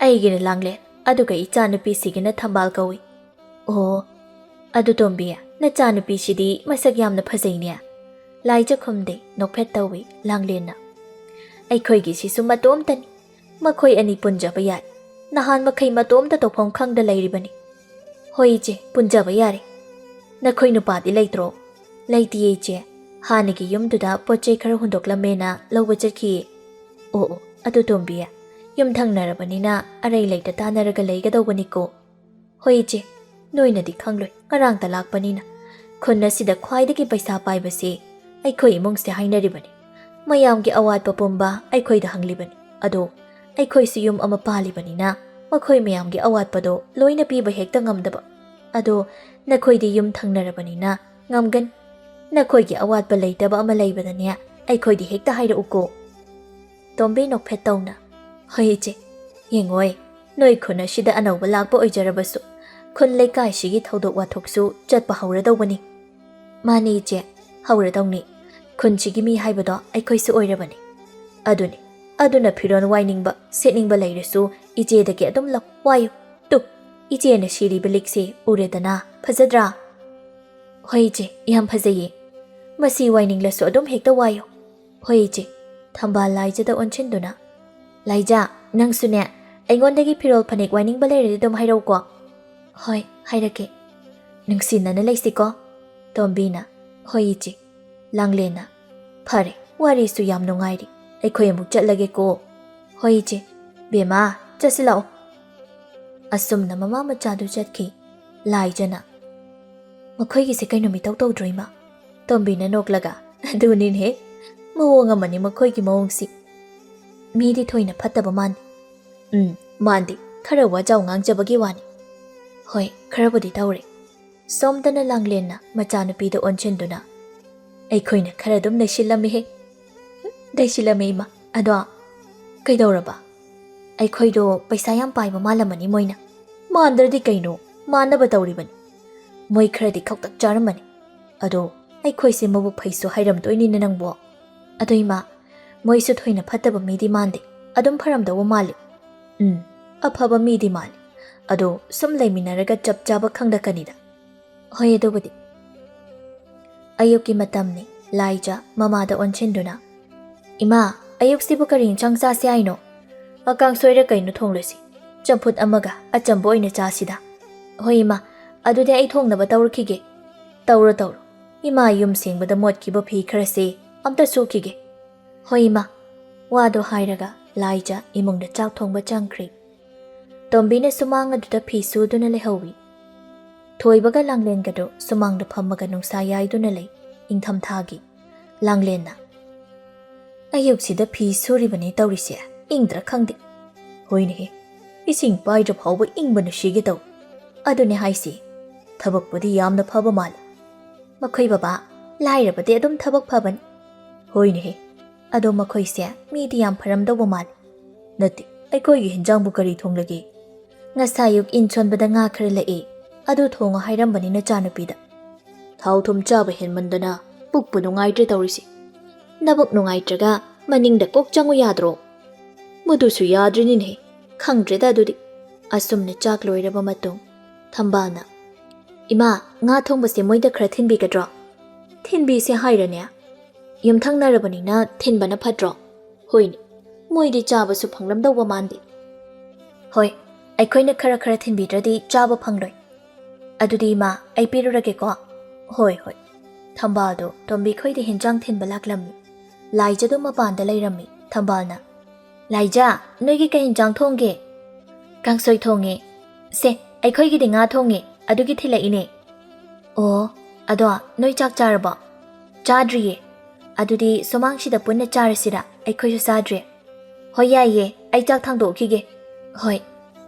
ꯑꯩꯒꯤꯅ ꯂꯥꯡꯂꯦꯟ, ꯑꯗꯨꯒ ꯏꯆꯥꯅꯨꯄꯤꯁꯤꯒꯤꯅ ꯊꯝꯕꯥꯜ ꯀꯧꯏ. ꯑꯣ, ꯑꯗꯨ ꯇꯣꯝꯕꯤ ꯅꯆꯥꯅꯨꯄꯤꯁꯤꯗꯤ ꯃꯁꯛ ꯌꯥꯝꯅ ꯐꯖꯩꯅꯦ. ꯂꯥꯏꯖ ꯈꯨꯝꯗꯦ, ꯅꯣꯛꯐꯦꯠ ꯇꯧꯏ. ꯂꯥꯡꯂꯦꯟꯅ ꯑꯩꯈꯣꯏꯒꯤꯁꯤꯁꯨ ꯃꯇꯣꯝꯇꯅꯤ. ꯃꯈꯣꯏ ꯑꯅꯤ ꯄꯨꯟꯖꯕ ꯌꯥꯏ. ꯅꯍꯥꯟ ꯃꯈꯩ ꯃꯇꯣꯝꯇ ꯇꯧꯐꯝ ꯈꯪꯗ ꯂꯩꯔꯤꯕꯅꯤ. ꯍꯣꯏ ꯏꯆꯦ, ꯄꯨꯟꯖꯕ ꯌꯥꯔꯦ. ꯅꯈꯣꯏ ꯅꯨꯄꯥꯗꯤ ꯂꯩꯇ꯭ꯔꯣ? ꯂꯩꯇꯤꯌꯦ ꯏꯆꯦ. ꯍꯥꯟꯅꯒꯤ ꯌꯨꯝꯗꯨꯗ ꯄꯣꯠꯆꯩ ꯈꯔ ꯍꯨꯟꯗꯣꯛꯂꯝꯃꯦꯅ ꯂꯧꯕ ꯆꯠꯈꯤꯌꯦ. ꯑꯣ, ꯑꯗꯨ ꯇꯣꯝꯕꯤ ꯌꯨꯝ ꯊꯪꯅꯔꯕꯅꯤꯅ ꯑꯔꯩ ꯂꯩꯇ ꯇꯥꯟꯅꯔꯒ ꯂꯩꯒꯗꯧꯕꯅꯤꯀꯣ. ꯍꯣꯏ ꯏꯆꯦ, ꯅꯣꯏꯅꯗꯤ ꯈꯪꯂꯣꯏ, ꯉꯔꯥꯡꯇ ꯂꯥꯛꯄꯅꯤꯅ. ꯈꯨꯟ ꯑꯁꯤꯗ ꯈ꯭ꯋꯥꯏꯗꯒꯤ ꯄꯩꯁꯥ ꯄꯥꯏꯕꯁꯦ ꯑꯩꯈꯣꯏ ꯏꯃꯨꯡꯁꯦ ꯍꯥꯏꯅꯔꯤꯕꯅꯤ. ꯃꯌꯥꯝꯒꯤ ꯑꯋꯥꯠꯄ ꯄꯨꯝꯕ ꯑꯩꯈꯣꯏꯗ ꯍꯪꯂꯤꯕꯅꯤ. ꯑꯗꯣ ꯑꯩꯈꯣꯏꯁꯨ ꯌꯨꯝ ꯑꯃ ꯄꯥꯜꯂꯤꯕꯅꯤꯅ ꯃꯈꯣꯏ ꯃꯌꯥꯝꯒꯤ ꯑꯋꯥꯠꯄꯗꯣ ꯂꯣꯏꯅ ꯄꯤꯕ ꯍꯦꯛꯇ ꯉꯝꯗꯕ. ꯑꯗꯣ ꯅꯈꯣꯏꯗꯤ ꯌꯨꯝ ꯊꯪꯅꯔꯕꯅꯤꯅ ꯉꯝꯒꯅꯤ. ꯅꯈꯣꯏꯒꯤ ꯑꯋꯥꯠꯄ ꯂꯩꯇꯕ ꯑꯃ ꯂꯩꯕꯗꯅꯦ ꯑꯩꯈꯣꯏꯗꯤ ꯍꯦꯛꯇ ꯍꯥꯏꯔꯛꯎꯀꯣ. ꯇꯣꯝꯕꯤ ꯅꯣꯛꯐꯦꯠ ꯇꯧꯅ ꯍꯣꯏ ꯏꯆꯦ. ꯌꯦꯡꯉꯣꯏ, ꯅꯣꯏ ꯈꯨꯟ ꯑꯁꯤꯗ ꯑꯅꯧꯕ ꯂꯥꯛꯄ ꯑꯣꯏꯖꯔꯕꯁꯨ ꯈꯨꯟ ꯂꯩꯀꯥꯏꯁꯤꯒꯤ ꯊꯧꯗꯣꯛ ꯋꯥꯊꯣꯛꯁꯨ ꯆꯠꯄ ꯍꯧꯔꯗꯧꯕꯅꯤ. ꯃꯥꯅꯤ ꯏꯆꯦ, ꯍꯧꯔꯗꯧꯅꯤ. ꯈꯨꯟꯁꯤꯒꯤ ꯃꯤ ꯍꯥꯏꯕꯗꯣ ꯑꯩꯈꯣꯏꯁꯨ ꯑꯣꯏꯔꯕꯅꯤ. ꯑꯗꯨꯅꯤ, ꯑꯗꯨꯅ ꯐꯤꯔꯣꯜ ꯋꯥꯏꯅꯤꯡꯕ ꯁꯦꯠꯅꯤꯡꯕ ꯂꯩꯔꯁꯨ ꯏꯆꯦꯗꯒꯤ ꯑꯗꯨꯝ ꯂꯧ ꯋꯥꯏꯌꯨ. ꯇꯨ, ꯏꯆꯦꯅ ꯁꯤꯔꯤꯕ ꯂꯤꯛꯁꯦ ꯎꯔꯦꯗꯅ, ꯐꯖꯗ꯭ꯔꯥ? ꯍꯣꯏ ꯏꯆꯦ, ꯌꯥꯝ ꯐꯖꯩꯌꯦ. ꯃꯁꯤ ꯋꯥꯏꯅꯤꯡꯂꯁꯨ ꯑꯗꯨꯝ ꯍꯦꯛꯇ ꯋꯥꯏꯌꯨ. ꯍꯣꯏ ꯏꯆꯦ. ꯊꯝꯕꯥꯜ ꯂꯥꯏꯖꯗ ꯑꯣꯟꯁꯤꯟꯗꯨꯅ ꯂꯥꯏꯖ, ꯅꯪꯁꯨꯅꯦ ꯑꯩꯉꯣꯟꯗꯒꯤ ꯐꯤꯔꯣꯜ ꯐꯅꯦꯛ ꯋꯥꯏꯅꯤꯡꯕ ꯂꯩꯔꯗꯤ ꯑꯗꯨꯝ ꯍꯥꯏꯔꯛꯎꯀꯣ. ꯍꯣꯏ, ꯍꯥꯏꯔꯛꯀꯦ. ꯅꯨꯡꯁꯤꯅꯅ ꯂꯩꯁꯤꯀꯣ. ꯇꯣꯝꯕꯤꯅ ꯍꯣꯏ ꯏꯆꯦ. ꯂꯥꯡꯂꯦꯟꯅ ꯐꯔꯦ, ꯋꯥꯔꯤꯁꯨ ꯌꯥꯝ ꯅꯨꯡꯉꯥꯏꯔꯤ. ꯑꯩꯈꯣꯏ ꯑꯃꯨꯛ ꯆꯠꯂꯒꯦꯀꯣ. ꯍꯣꯏ ꯏꯆꯦ. ꯕꯦꯝꯃꯥ, ꯆꯠꯁꯤ ꯂꯥꯛꯑꯣ. ꯑꯁꯨꯝꯅ ꯃꯃꯥ ꯃꯆꯥꯗꯨ ꯆꯠꯈꯤ. ꯂꯥꯏꯖꯅ ꯃꯈꯣꯏꯒꯤꯁꯦ ꯀꯩꯅꯣ ꯃꯤꯇꯧ ꯇꯧꯗ꯭ꯔꯣ ꯏꯃꯥ? ꯇꯣꯝꯕꯤꯅ ꯅꯣꯛꯂꯒ ꯑꯗꯨꯅꯤꯅꯦ, ꯃꯑꯣꯡ ꯑꯃꯅꯤ ꯃꯈꯣꯏꯒꯤ ꯃꯑꯣꯡꯁꯤ. ꯃꯤꯗꯤ ꯊꯣꯏꯅ ꯐꯠꯇꯕ ꯃꯥꯟꯗꯦ. ꯃꯥꯟꯗꯦ, ꯈꯔ ꯋꯥꯖꯥꯎ ꯉꯥꯡꯖꯕꯒꯤ ꯋꯥꯅꯤ. ꯍꯣꯏ, ꯈꯔꯕꯨꯗꯤ ꯇꯧꯔꯦ. ꯁꯣꯝꯗꯅ ꯂꯥꯡꯂꯦꯟꯅ ꯃꯆꯥꯅꯨꯄꯤꯗ ꯑꯣꯟꯁꯤꯟꯗꯨꯅ ꯑꯩꯈꯣꯏꯅ ꯈꯔ ꯑꯗꯨꯝ ꯅꯩꯁꯤꯜꯂꯝꯃꯤꯍꯦ. ꯅꯩꯁꯤꯜꯂꯝꯃꯤ ꯏꯃꯥ. ꯑꯗꯣ ꯀꯩꯗꯧꯔꯕ? ꯑꯩꯈꯣꯏꯗꯣ ꯄꯩꯁꯥ ꯌꯥꯝ ꯄꯥꯏꯕ ꯃꯥꯜꯂꯝꯃꯅꯤ ꯃꯣꯏꯅ. ꯃꯥꯟꯗ꯭ꯔꯗꯤ ꯀꯩꯅꯣ, ꯃꯥꯟꯅꯕ ꯇꯧꯔꯤꯕꯅꯤ. ꯃꯣꯏ ꯈꯔꯗꯤ ꯈꯧꯇꯛ ꯆꯥꯔꯝꯃꯅꯤ. ꯑꯗꯣ ꯑꯩꯈꯣꯏꯁꯦ ꯃꯕꯨꯛ ꯐꯩꯁꯨ ꯍꯥꯏꯔꯝꯗꯣꯏꯅꯤꯅ ꯅꯪꯕꯣ. ꯑꯗꯣ ꯏꯃꯥ, ꯃꯣꯏꯁꯨ ꯊꯣꯏꯅ ꯐꯠꯇꯕ ꯃꯤꯗꯤ ꯃꯥꯟꯗꯦ. ꯑꯗꯨꯝ ꯐꯔꯝꯗꯧꯕ ꯃꯥꯜꯂꯤ. ꯑꯐꯕ ꯃꯤꯗꯤ ꯃꯥꯜꯂꯤ. ꯑꯗꯣ ꯁꯨꯝ ꯂꯩꯃꯤꯟꯅꯔꯒ ꯆꯞ ꯆꯥꯕ ꯈꯪꯂꯛꯀꯅꯤꯗ. ꯍꯣꯏ, ꯑꯗꯨꯕꯨꯗꯤ. ꯑꯌꯨꯛꯀꯤ ꯃꯇꯝꯅꯤ. ꯂꯥꯏꯖ ꯃꯃꯥꯗ ꯑꯣꯟꯁꯤꯟꯗꯨꯅ ꯏꯃꯥ, ꯑꯌꯨꯛꯁꯤꯕꯨ ꯀꯔꯤ ꯏꯟꯁꯥꯡ ꯆꯥꯁꯤ ꯍꯥꯏꯅꯣ? ꯀꯥꯡꯁꯣꯏꯔ ꯀꯩꯅꯣ ꯊꯣꯡꯂꯁꯤ. ꯆꯝꯐꯨꯠ ꯑꯃꯒ ꯑꯆꯝꯕ ꯑꯣꯏꯅ ꯆꯥꯁꯤꯗ. ꯍꯣꯏ ꯏꯃꯥ, ꯑꯗꯨꯗꯤ ꯑꯩ ꯊꯣꯡꯅꯕ ꯇꯧꯔꯛꯈꯤꯒꯦ. ꯇꯧꯔꯣ ꯇꯧꯔꯣ. ꯏꯃꯥ ꯌꯨꯝ ꯁꯦꯡꯕꯗ ꯃꯣꯠꯈꯤꯕ ꯐꯤ ꯈꯔꯁꯦ ꯑꯝꯇ ꯁꯨꯈꯤꯒꯦ. ꯍꯣꯏ ꯏꯃꯥ. ꯋꯥꯗꯣ ꯍꯥꯏꯔꯒ ꯂꯥꯏꯖ ꯏꯃꯨꯡꯗ ꯆꯥꯛ ꯊꯣꯡꯕ ꯆꯪꯈ꯭ꯔꯤ. ꯇꯣꯝꯕꯤꯅ ꯁꯨꯃꯥꯡ ꯑꯗꯨꯗ ꯐꯤ ꯁꯨꯗꯨꯅ ꯂꯩꯍꯧꯏ. ꯊꯣꯏꯕꯒ ꯂꯥꯡꯂꯦꯟꯒꯗꯣ ꯁꯨꯃꯥꯡꯗ ꯐꯝꯃꯒ ꯅꯨꯡꯁꯥ ꯌꯥꯏꯗꯨꯅ ꯂꯩ. ꯏꯪꯊꯝꯊꯥꯒꯤ. ꯂꯥꯡꯂꯦꯟꯅ ꯑꯌꯨꯛꯁꯤꯗ ꯐꯤ ꯁꯨꯔꯤꯕꯅꯦ ꯇꯧꯔꯤꯁꯦ, ꯏꯪꯗ꯭ꯔꯥ ꯈꯪꯗꯦ. ꯍꯣꯏꯅꯦꯍꯦ, ꯏꯁꯤꯡ ꯄꯥꯏꯗ꯭ꯔ ꯐꯥꯎꯕ ꯏꯪꯕꯅ ꯁꯤꯒꯦ ꯇꯧ. ꯑꯗꯨꯅꯦ ꯍꯥꯏꯁꯤ, ꯊꯕꯛꯄꯨꯗꯤ ꯌꯥꯝꯅ ꯐꯕ ꯃꯥꯜꯂꯤ. ꯃꯈꯣꯏ ꯕꯕꯥ, ꯂꯥꯏꯔꯕꯗꯤ ꯑꯗꯨꯝ ꯊꯕꯛ ꯐꯕꯅꯤ. ꯍꯣꯏꯅꯦꯍꯦ, ꯑꯗꯣ ꯃꯈꯣꯏꯁꯦ ꯃꯤꯗꯤ ꯌꯥꯝ ꯐꯔꯝꯗꯧꯕ ꯃꯥꯜꯂꯤ. ꯅꯠꯇꯦ, ꯑꯩꯈꯣꯏꯒꯤ ꯍꯤꯟꯖꯥꯡꯕꯨ ꯀꯔꯤ ꯊꯣꯡꯂꯒꯦ? ꯉꯁꯥꯏ ꯑꯌꯨꯛ ꯏꯟ ꯁꯣꯟꯕꯗ ꯉꯥ ꯈꯔ ꯂꯛꯑꯦ. ꯑꯗꯨ ꯊꯣꯡꯉꯣ ꯍꯥꯏꯔꯝꯕꯅꯤ ꯅꯆꯥꯅꯨꯄꯤꯗ. ꯊꯥꯎ ꯊꯨꯝ ꯆꯥꯕ ꯍꯦꯟꯃꯟꯗꯅ ꯄꯨꯛꯄꯨ ꯅꯨꯡꯉꯥꯏꯇ꯭ꯔꯦ ꯇꯧꯔꯤꯁꯤ. ꯅꯕꯨꯛ ꯅꯨꯡꯉꯥꯏꯇ꯭ꯔꯒ ꯃꯅꯤꯡꯗ ꯀꯣꯛ ꯆꯪꯉꯨ ꯌꯥꯗ꯭ꯔꯣ? ꯃꯗꯨꯁꯨ ꯌꯥꯗ꯭ꯔꯤꯅꯤꯅꯦ. ꯈꯪꯗ꯭ꯔꯦꯗ ꯑꯗꯨꯗꯤ. ꯑꯁꯨꯝꯅ ꯆꯥꯛ ꯂꯣꯏꯔꯕ ꯃꯇꯨꯡ ꯊꯝꯕꯥꯜꯅ ꯏꯃꯥ, ꯉꯥ ꯊꯣꯡꯕꯁꯦ ꯃꯣꯏꯗ ꯈꯔ ꯊꯤꯟꯕꯤꯒꯗ꯭ꯔꯣ? ꯊꯤꯟꯕꯤꯁꯦ ꯍꯥꯏꯔꯅꯦ. ꯌꯨꯝꯊꯪꯅꯔꯕꯅꯤꯅ ꯊꯤꯟꯕꯅ ꯐꯠꯇ꯭ꯔꯣ? ꯍꯣꯏꯅꯦ, ꯃꯣꯏꯗꯤ ꯆꯥꯕꯁꯨ ꯐꯪꯂꯝꯗꯧꯕ ꯃꯥꯟꯗꯦ. ꯍꯣꯏ, ꯑꯩꯈꯣꯏꯅ ꯈꯔ ꯈꯔ ꯊꯤꯟꯕꯤꯗ꯭ꯔꯗꯤ ꯆꯥꯕ ꯐꯪꯂꯣꯏ. ꯑꯗꯨꯗꯤ ꯏꯃꯥ, ꯑꯩ ꯄꯤꯔꯨꯔꯒꯦꯀꯣ? ꯍꯣꯏ ꯍꯣꯏ. ꯊꯝꯕꯥꯜꯗꯣ ꯇꯣꯝꯕꯤ ꯈꯣꯏꯗ ꯍꯦꯟꯖꯥꯡ ꯊꯤꯟꯕ ꯂꯥꯛꯂꯝꯃꯤ. ꯂꯥꯏꯖꯗꯣ ꯃꯄꯥꯟꯗ ꯂꯩꯔꯝꯃꯤ. ꯊꯝꯕꯥꯜꯅ ꯂꯥꯏꯖ, ꯅꯣꯏꯒꯤ ꯀꯩ ꯍꯦꯟꯖꯥꯡ ꯊꯣꯡꯒꯦ? ꯀꯥꯡꯁꯣꯏ ꯊꯣꯡꯉꯦ. ꯁꯦ ꯑꯩꯈꯣꯏꯒꯤꯗꯤ ꯉꯥ ꯊꯣꯡꯉꯦ ꯑꯗꯨꯒꯤ ꯊꯤꯜꯂꯛꯏꯅꯦ ꯑꯣ ꯑꯗꯣ ꯅꯣꯏ ꯆꯥꯛ ꯆꯥꯔꯕꯣ ꯆꯥꯗ꯭ꯔꯤꯌꯦ ꯑꯗꯨꯗꯤ ꯁꯨꯃꯥꯡꯁꯤꯗ ꯄꯨꯟꯅ ꯆꯥꯔꯁꯤꯔꯥ ꯑꯩꯈꯣꯏꯁꯨ ꯆꯥꯗ꯭ꯔꯤ ꯍꯣꯏ ꯌꯥꯏꯌꯦ ꯑꯩ ꯆꯥꯛ ꯊꯥꯡꯗꯣꯛꯈꯤꯒꯦ ꯍꯣꯏ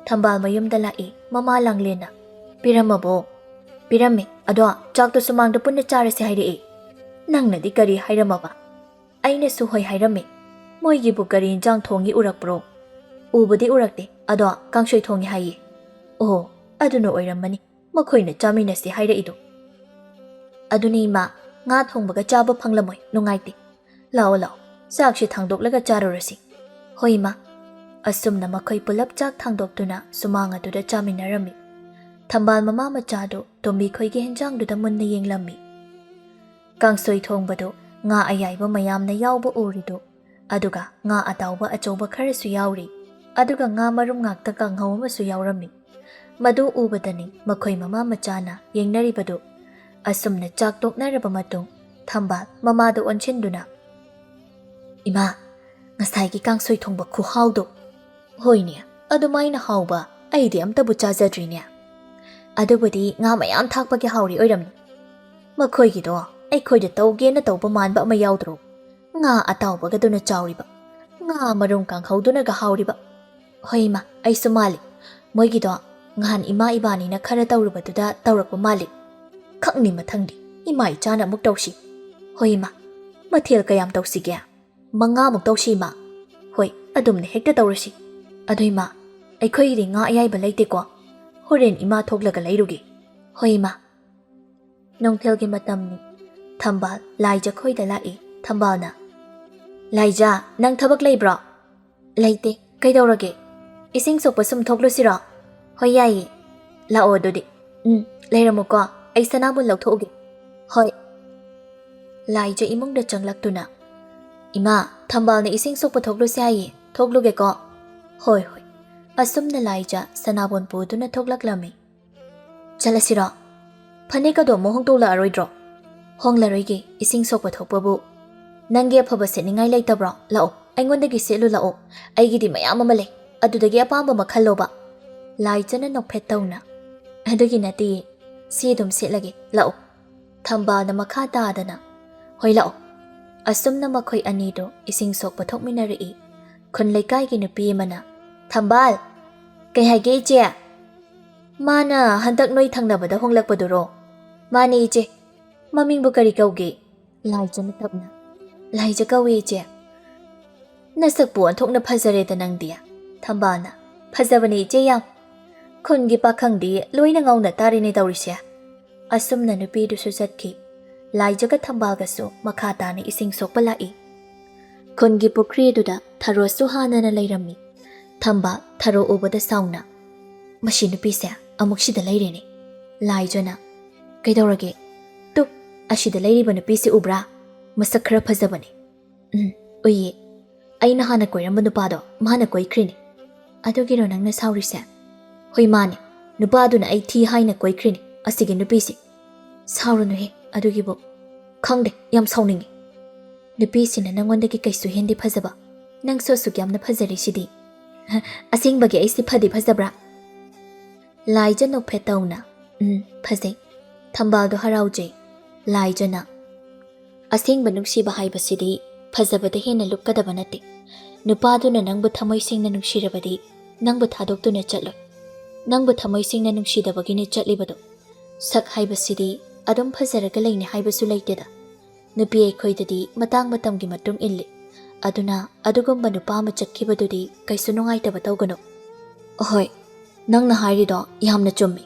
ꯊꯝꯕꯥꯜ ꯃꯌꯨꯝꯗ ꯂꯥꯛꯏ ꯃꯃꯥ ꯂꯥꯡꯂꯦꯟꯅ ꯄꯤꯔꯝꯃꯕꯣ ꯄꯤꯔꯝꯃꯦ ꯑꯗꯣ ꯆꯥꯛꯇꯣ ꯁꯨꯃꯥꯡꯗ ꯄꯨꯟꯅ ꯆꯥꯔꯁꯤ ꯍꯥꯏꯔꯛꯏ ꯅꯪꯅꯗꯤ ꯀꯔꯤ ꯍꯥꯏꯔꯝꯃꯕ ꯑꯩꯅꯁꯨ ꯍꯣꯏ ꯍꯥꯏꯔꯝꯃꯦ ꯃꯣꯏꯒꯤꯕꯨ ꯀꯔꯤ ꯏꯟꯖꯥꯡ ꯊꯣꯡꯉꯤ ꯎꯔꯛꯄ꯭ꯔꯣ ꯎꯕꯗꯤ ꯎꯔꯛꯇꯦ ꯑꯗꯣ ꯀꯥꯡꯁꯣꯏ ꯊꯣꯡꯉꯤ ꯍꯥꯏꯌꯦ ꯑꯣ ꯑꯗꯨꯅ ꯑꯣꯏꯔꯝꯃꯅꯤ ꯃꯈꯣꯏꯅ ꯆꯥꯃꯤꯟꯅꯁꯤ ꯍꯥꯏꯔꯛꯏꯗꯣ ꯑꯗꯨꯅꯤ ꯏꯃꯥ ꯉꯥ ꯊꯣꯡꯕꯒ ꯆꯥꯕ ꯐꯪꯂꯝꯃꯣꯏ ꯅꯨꯡꯉꯥꯏꯇꯦ ꯂꯥꯛꯑꯣ ꯂꯥꯛꯑꯣ ꯆꯥꯛꯁꯤ ꯊꯥꯡꯗꯣꯛꯂꯒ ꯆꯥꯔꯨꯔꯁꯤ ꯍꯣꯏ ꯏꯃꯥ ꯑꯁꯨꯝꯅ ꯃꯈꯣꯏ ꯄꯨꯂꯞ ꯆꯥꯛ ꯊꯥꯡꯗꯣꯛꯇꯨꯅ ꯁꯨꯃꯥꯡ ꯑꯗꯨꯗ ꯆꯥꯃꯤꯟꯅꯔꯝꯃꯤ ꯊꯝꯕꯥꯜ ꯃꯃꯥ ꯃꯆꯥꯗꯨ ꯇꯣꯝꯕꯤꯈꯣꯏꯒꯤ ꯍꯦꯟꯖꯥꯡꯗꯨꯗ ꯃꯨꯟꯅ ꯌꯦꯡꯂꯝꯃꯤ ꯀꯥꯡꯁꯣꯏ ꯊꯣꯡꯕꯗꯨ ꯉꯥ ꯑꯌꯥꯏꯕ ꯃꯌꯥꯝꯅ ꯌꯥꯎꯕ ꯎꯔꯤꯗꯨ ꯑꯗꯨꯒ ꯉꯥ ꯑꯇꯥꯎꯕ ꯑꯆꯧꯕ ꯈꯔꯁꯨ ꯌꯥꯎꯔꯤ ꯑꯗꯨꯒ ꯉꯥ ꯃꯔꯨꯝ ꯉꯥꯛꯇ ꯀꯥꯡꯍꯧ ꯑꯃꯁꯨ ꯌꯥꯎꯔꯝꯃꯤ ꯃꯗꯨ ꯎꯕꯗꯅꯤ ꯃꯈꯣꯏ ꯃꯃꯥ ꯃꯆꯥꯅ ꯌꯦꯡꯅꯔꯤꯕꯗꯨ ꯑꯁꯨꯝꯅ ꯆꯥꯛ ꯇꯣꯛꯅꯔꯕ ꯃꯇꯨꯡ ꯊꯝꯕꯥꯜ ꯃꯃꯥꯗ ꯑꯣꯟꯁꯤꯟꯗꯨꯅ ꯏꯃꯥ ꯉꯁꯥꯏꯒꯤ ꯀꯥꯡꯁꯣꯏ ꯊꯣꯡꯕ ꯈꯨꯍꯥꯎꯗꯣ ꯍꯣꯏꯅꯦ ꯑꯗꯨꯃꯥꯏꯅ ꯍꯥꯎꯕ ꯑꯩꯗꯤ ꯑꯝꯇꯕꯨ ꯆꯥꯖꯗ꯭ꯔꯤꯅꯦ ꯑꯗꯨꯕꯨꯗꯤ ꯉꯥ ꯃꯌꯥꯝ ꯊꯥꯛꯄꯒꯤ ꯍꯥꯎꯔꯤ ꯑꯣꯏꯔꯝꯅꯤ ꯃꯈꯣꯏꯒꯤꯗꯣ ꯑꯩꯈꯣꯏꯗ ꯇꯧꯒꯦꯅ ꯇꯧꯕ ꯃꯥꯟꯕ ꯑꯃ ꯌꯥꯎꯗ꯭ꯔꯣ ꯉꯥ ꯑꯇꯥꯎꯕꯒꯗꯨꯅ ꯆꯥꯎꯔꯤꯕ ꯉꯥ ꯃꯔꯨꯝ ꯀꯥꯡꯍꯧꯗꯨꯅꯒ ꯍꯥꯎꯔꯤꯕ ꯍꯣꯏ ꯏꯃꯥ ꯑꯩꯁꯨ ꯃꯥꯜꯂꯤ ꯃꯣꯏꯒꯤꯗꯣ ꯉꯍꯥꯟ ꯏꯃꯥ ꯏꯕꯥꯅꯤꯅ ꯈꯔ ꯇꯧꯔꯨꯕꯗꯨꯗ ꯇꯧꯔꯛꯄ ꯃꯥꯜꯂꯤ ꯈꯛꯅꯤ ꯃꯊꯪꯗꯤ ꯏꯃꯥ ꯏꯆꯥꯅ ꯑꯃꯨꯛ ꯇꯧꯁꯤ ꯍꯣꯏ ꯏꯃꯥ ꯃꯊꯦꯜ ꯀꯌꯥꯝ ꯇꯧꯁꯤꯒꯦ 5ꯃꯨꯛ ꯇꯧꯁꯤ ꯏꯃꯥ ꯍꯣꯏ ꯑꯗꯨꯝꯅ ꯍꯦꯛꯇ ꯇꯧꯔꯁꯤ ꯑꯗꯨ ꯏꯃꯥ ꯑꯩꯈꯣꯏꯒꯤꯗꯤ ꯉꯥ ꯑꯌꯥꯏꯕ ꯂꯩꯇꯦꯀꯣ ꯍꯣꯔꯦꯟ ꯏꯃꯥ ꯊꯣꯛꯂꯒ ꯂꯩꯔꯨꯒꯦ ꯍꯣꯏ ꯏꯃꯥ ꯅꯨꯡꯊꯤꯜꯒꯤ ꯃꯇꯝꯅꯤ ꯊꯝꯕꯥꯜ ꯂꯥꯏꯖ ꯈꯣꯏꯗ ꯂꯥꯛꯏ ꯊꯝꯕꯥꯜꯅ ꯂꯥꯏꯖꯥ ꯅꯪ ꯊꯕꯛ ꯂꯩꯕ꯭ꯔꯣ ꯂꯩꯇꯦ ꯀꯩꯗꯧꯔꯒꯦ ꯏꯁꯤꯡ ꯁꯣꯛꯄ ꯁꯨꯝ ꯊꯣꯛꯂꯨꯁꯤꯔꯣ ꯍꯣꯏ ꯌꯥꯏꯌꯦ ꯂꯥꯛꯑꯣ ꯑꯗꯨꯗꯤ ꯂꯩꯔꯝꯃꯨꯀꯣ ꯑꯩ ꯁꯅꯥꯕꯨꯟ ꯂꯧꯊꯣꯛꯎꯒꯦ ꯍꯣꯏ ꯂꯥꯏꯖ ꯏꯃꯨꯡꯗ ꯆꯪꯂꯛꯇꯨꯅ ꯏꯃꯥ ꯊꯝꯕꯥꯜꯅ ꯏꯁꯤꯡ ꯁꯣꯛꯄ ꯊꯣꯛꯂꯨꯁꯤ ꯍꯥꯏꯌꯦ ꯊꯣꯛꯂꯨꯒꯦꯀꯣ ꯍꯣꯏ ꯍꯣꯏ ꯑꯁꯨꯝꯅ ꯂꯥꯏꯖ ꯁꯅꯥꯕꯨꯟ ꯄꯨꯗꯨꯅ ꯊꯣꯛꯂꯛꯂꯝꯃꯤ ꯆꯠꯂꯁꯤꯔꯣ ꯐꯅꯦꯛ ꯑꯗꯣ ꯑꯃꯨꯛ ꯍꯣꯡꯗꯣꯛꯂꯛꯑꯔꯣꯏꯗ꯭ꯔꯣ ꯍꯣꯡꯂꯔꯣꯏꯒꯦ ꯏꯁꯤꯡ ꯁꯣꯛꯄ ꯊꯣꯛꯄꯕꯨ ꯅꯪꯒꯤ ꯑꯐꯕ ꯁꯦꯠꯅꯤꯡꯉꯥই ꯂꯩꯇꯕ꯭ꯔꯣ ꯂꯥꯛꯑꯣ ꯑꯩꯉꯣꯟꯗꯒꯤ ꯁꯦꯠꯂꯨ ꯂꯥꯛꯑꯣ ꯑꯩꯒꯤꯗꯤ ꯃꯌꯥꯝ ꯑꯃ ꯂꯩ ꯑꯗꯨꯗꯒꯤ ꯑꯄꯥꯝꯕ ꯑꯃ ꯈꯜꯂꯣꯕ ꯂꯥꯏꯖꯅ ꯅꯣꯛꯐꯦꯠ ꯇꯧꯅ ꯑꯗꯨꯒꯤ ꯅꯠꯇꯦꯌꯦ ꯁꯤ ꯑꯗꯨꯝ ꯁꯦꯠꯂꯒꯦ ꯂꯥꯛꯑꯣ ꯊꯝꯕꯥꯜꯅ ꯃꯈꯥ ꯇꯥꯗꯅ ꯍꯣꯏ ꯂꯥꯛꯑꯣ ꯑꯁꯨꯝꯅ ꯃꯈꯣꯏ ꯑꯅꯤꯗꯨ ꯏꯁꯤꯡ ꯁꯣꯛꯄ ꯊꯣꯛꯃꯤꯟꯅꯔꯛꯏ ꯈꯨꯟ ꯂꯩꯀꯥꯏꯒꯤ ꯅꯨꯄꯤ ꯑꯃꯅ ꯊꯝꯕꯥꯜ ꯀꯩ ꯍꯥꯏꯒꯦ ꯏꯆꯦ ꯃꯥꯅ ꯍꯟꯗꯛ ꯅꯣꯏ ꯊꯪꯅꯕꯗ ꯍꯣꯡꯂꯛꯄꯗꯨꯔꯣ ꯃꯥꯅꯦ ꯏꯆꯦ ꯃꯃꯤꯡꯕꯨ ꯀꯔꯤ ꯀꯧꯒꯦ ꯂꯥꯏꯖꯅ ꯇꯞꯅ ꯂꯥꯏꯖ ꯀꯧꯏ ꯏꯆꯦ ꯅꯁꯛꯄꯨ ꯑꯣꯟꯊꯣꯛꯅ ꯐꯖꯔꯦꯗ ꯅꯪꯗꯤ ꯊꯝꯕꯥꯜꯅ ꯐꯖꯕꯅꯦ ꯏꯆꯦ ꯌꯥꯝ ꯈꯨꯟꯒꯤ ꯄꯥꯈꯪꯗꯤ ꯂꯣꯏꯅ ꯉꯥꯎꯅ ꯇꯥꯔꯦꯅꯦ ꯇꯧꯔꯤꯁꯦ ꯑꯁꯨꯝꯅ ꯅꯨꯄꯤꯗꯨꯁꯨ ꯆꯠꯈꯤ ꯂꯥꯏꯖꯒ ꯊꯝꯕꯥꯜꯒꯁꯨ ꯃꯈꯥ ꯇꯥꯅ ꯏꯁꯤꯡ ꯁꯣꯛꯄ ꯂꯥꯛꯏ ꯈꯨꯟꯒꯤ ꯄꯨꯈ꯭ꯔꯤ ꯑꯗꯨꯗ ꯊꯔꯣꯁꯨ ꯍꯥꯟꯅꯅ ꯂꯩꯔꯝꯃꯤ ꯊꯝꯕꯥꯜ ꯊꯔꯣ ꯎꯕꯗ ꯁꯥꯎꯅ ꯃꯁꯤ ꯅꯨꯄꯤꯁꯦ ꯑꯃꯨꯛ ꯁꯤꯗ ꯂꯩꯔꯦꯅꯦ ꯂꯥꯏꯖꯅ ꯀꯩꯗꯧꯔꯒꯦ ꯇꯨ ꯑꯁꯤꯗ ꯂꯩꯔꯤꯕ ꯅꯨꯄꯤꯁꯤ ꯎꯕ꯭ꯔꯥ ꯃꯁꯛ ꯈꯔ ꯐꯖꯕꯅꯦ ꯎꯏꯌꯦ ꯑꯩꯅ ꯍꯥꯟꯅ ꯀꯣꯏꯔꯝꯕ ꯅꯨꯄꯥꯗꯣ ꯃꯥꯅ ꯀꯣꯏꯈ꯭ꯔꯤꯅꯤ ꯑꯗꯨꯒꯤꯔꯣ ꯅꯪꯅ ꯁꯥꯎꯔꯤꯁꯦ ꯍꯣꯏ ꯃꯥꯅꯦ ꯅꯨꯄꯥꯗꯨꯅ ꯑꯩ ꯊꯤ ꯍꯥꯏꯅ ꯀꯣꯏꯈ꯭ꯔꯤꯅꯤ ꯑꯁꯤꯒꯤ ꯅꯨꯄꯤꯁꯤ ꯁꯥꯎꯔꯨꯅꯨꯍꯦ ꯑꯗꯨꯒꯤꯕꯨ ꯈꯪꯗꯦ ꯌꯥꯝ ꯁꯥꯎꯅꯤꯡꯉꯤ ꯅꯨꯄꯤꯁꯤꯅ ꯅꯪꯉꯣꯟꯗꯒꯤ ꯀꯩꯁꯨ ꯍꯦꯟꯗꯤ ꯐꯖꯕ ꯅꯪꯁꯨ ꯑꯁꯨꯛ ꯌꯥꯝꯅ ꯐꯖꯔꯤꯁꯤꯗꯤ ꯑꯁꯦꯡꯕꯒꯤ ꯑꯩꯁꯤ ꯐꯗꯤ ꯐꯖꯕ꯭ꯔꯥ ꯂꯥꯏꯖ ꯅꯣꯛꯐꯦꯠ ꯇꯧꯅ ꯐꯖꯩ ꯊꯝꯕꯥꯜꯗꯣ ꯍꯔꯥꯎꯖꯩ ꯂꯥꯏꯖꯅ ꯑꯁꯦꯡꯕ ꯅꯨꯡꯁꯤꯕ ꯍꯥꯏꯕꯁꯤꯗꯤ ꯐꯖꯕꯗ ꯍꯦꯟꯅ ꯂꯨꯞꯀꯗꯕ ꯅꯠꯇꯦ ꯅꯨꯄꯥꯗꯨꯅ ꯅꯪꯕꯨ ꯊꯃꯣꯏ ꯁꯦꯡꯅ ꯅꯨꯡꯁꯤꯔꯕꯗꯤ ꯅꯪꯕꯨ ꯊꯥꯗꯣꯛꯇꯨꯅ ꯆꯠꯂꯣꯏ ꯅꯪꯕꯨ ꯊꯃꯣꯏ ꯁꯦꯡꯅ ꯅꯨꯡꯁꯤꯗꯕꯒꯤꯅꯤ ꯆꯠꯂꯤꯕꯗꯣ ꯁꯛ ꯍꯥꯏꯕꯁꯤꯗꯤ ꯑꯗꯨꯝ ꯐꯖꯔꯒ ꯂꯩꯅꯤ ꯍꯥꯏꯕꯁꯨ ꯂꯩꯇꯦꯗ ꯅꯨꯄꯤ ꯑꯩꯈꯣꯏꯗꯗꯤ ꯃꯇꯥꯡ ꯃꯇꯝꯒꯤ ꯃꯇꯨꯡ ꯏꯜꯂꯤ ꯑꯗꯨꯅ ꯑꯗꯨꯒꯨꯝꯕ ꯅꯨꯄꯥ ꯑꯃ ꯆꯠꯈꯤꯕꯗꯨꯗꯤ ꯀꯩꯁꯨ ꯅꯨꯡꯉꯥꯏꯇꯕ ꯇꯧꯒꯅꯨ ꯑꯍꯣꯏ ꯅꯪꯅ ꯍꯥꯏꯔꯤꯗꯣ ꯌꯥꯝꯅ ꯆꯨꯝꯃꯤ